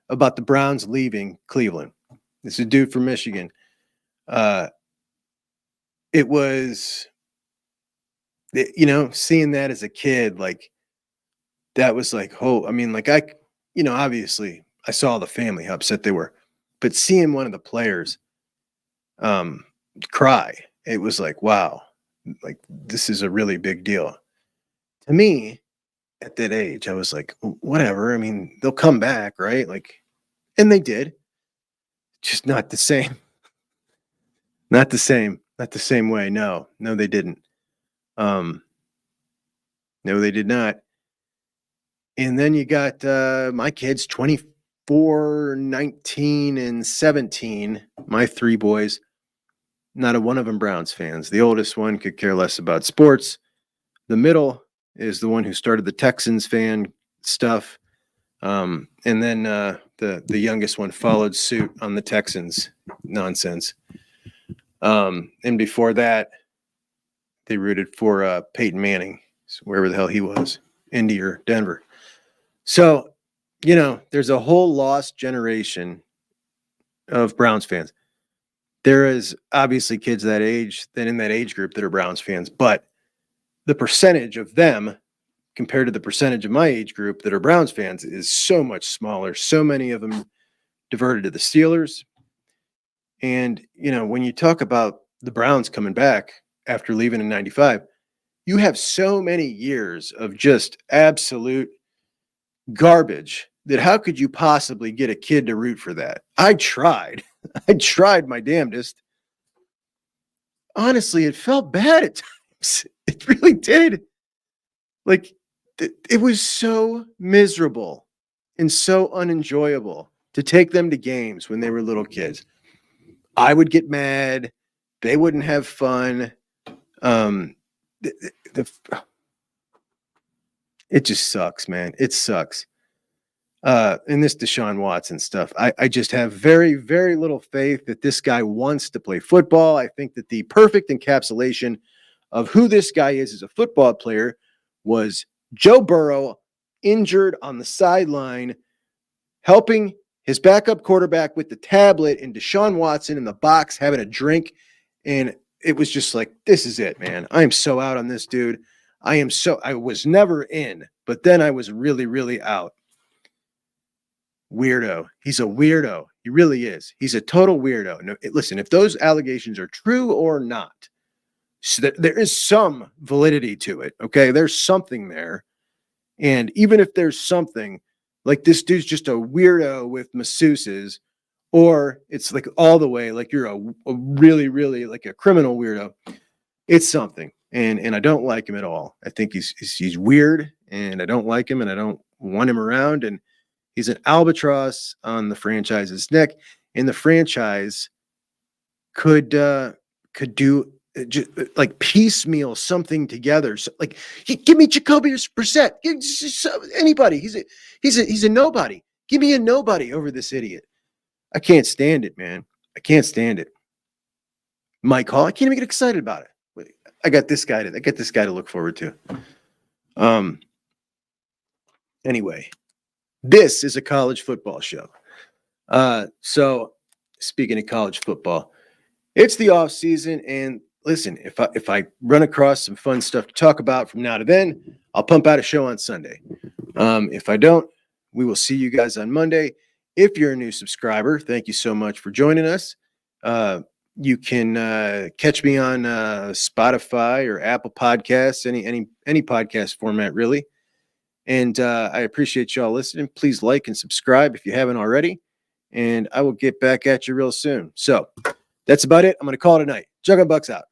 [SPEAKER 1] about the Browns leaving Cleveland. This is a dude from Michigan. It was, seeing that as a kid, like, that was like, oh, I mean, like obviously I saw the family, how upset they were, but seeing one of the players cry, it was like, wow, like this is a really big deal. To me, at that age, I was like, whatever. I mean, they'll come back, right? Like, and they did. Just not the same. Not the same. Not the same way. No, they didn't. No, they did not. And then you got my kids, 24, 19, and 17, my three boys. Not a one of them Browns fans. The oldest one could care less about sports. The middle is the one who started the Texans fan stuff. And then the youngest one followed suit on the Texans nonsense. And before that, they rooted for Peyton Manning, wherever the hell he was, Indy or Denver. So, there's a whole lost generation of Browns fans. There is obviously kids that age, that in that age group that are Browns fans, but the percentage of them compared to the percentage of my age group that are Browns fans is so much smaller. So many of them diverted to the Steelers. And, when you talk about the Browns coming back after leaving in 95, you have so many years of just absolute garbage that how could you possibly get a kid to root for that? I tried my damnedest. Honestly, it felt bad at times. It really did. Like, it was so miserable and so unenjoyable to take them to games when they were little kids. I would get mad. They wouldn't have fun. It just sucks, man. It sucks. And this Deshaun Watson stuff, I just have very, very little faith that this guy wants to play football. I think that the perfect encapsulation of who this guy is as a football player was Joe Burrow injured on the sideline, helping his backup quarterback with the tablet, and Deshaun Watson in the box having a drink. And it was just like, this is it, man. I am so out on this dude. I was never in but then I was really, really out. Weirdo. He's a weirdo. He really is. He's a total weirdo. No, listen, if those allegations are true or not, so there is some validity to it. Okay. There's something there. And even if there's something, like this dude's just a weirdo with masseuses, or it's like all the way like you're a really, really like a criminal weirdo, it's something. And I don't like him at all. I think he's weird, and I don't like him, and I don't want him around. And he's an albatross on the franchise's neck, and the franchise could do just, like piecemeal something together. So, like, give me Jacoby Brissett. Anybody. He's a nobody. Give me a nobody over this idiot. I can't stand it, man. I can't stand it. Mike Hall. I can't even get excited about it. I got this guy to look forward to. Anyway, this is a college football show. So speaking of college football, it's the off season, and listen, if I run across some fun stuff to talk about from now to then, I'll pump out a show on Sunday. If I don't, we will see you guys on Monday. If you're a new subscriber, thank you so much for joining us. You can catch me on Spotify or Apple Podcasts, any podcast format, really. And I appreciate y'all listening. Please like and subscribe if you haven't already. And I will get back at you real soon. So that's about it. I'm going to call it a night. Juggerbucks out.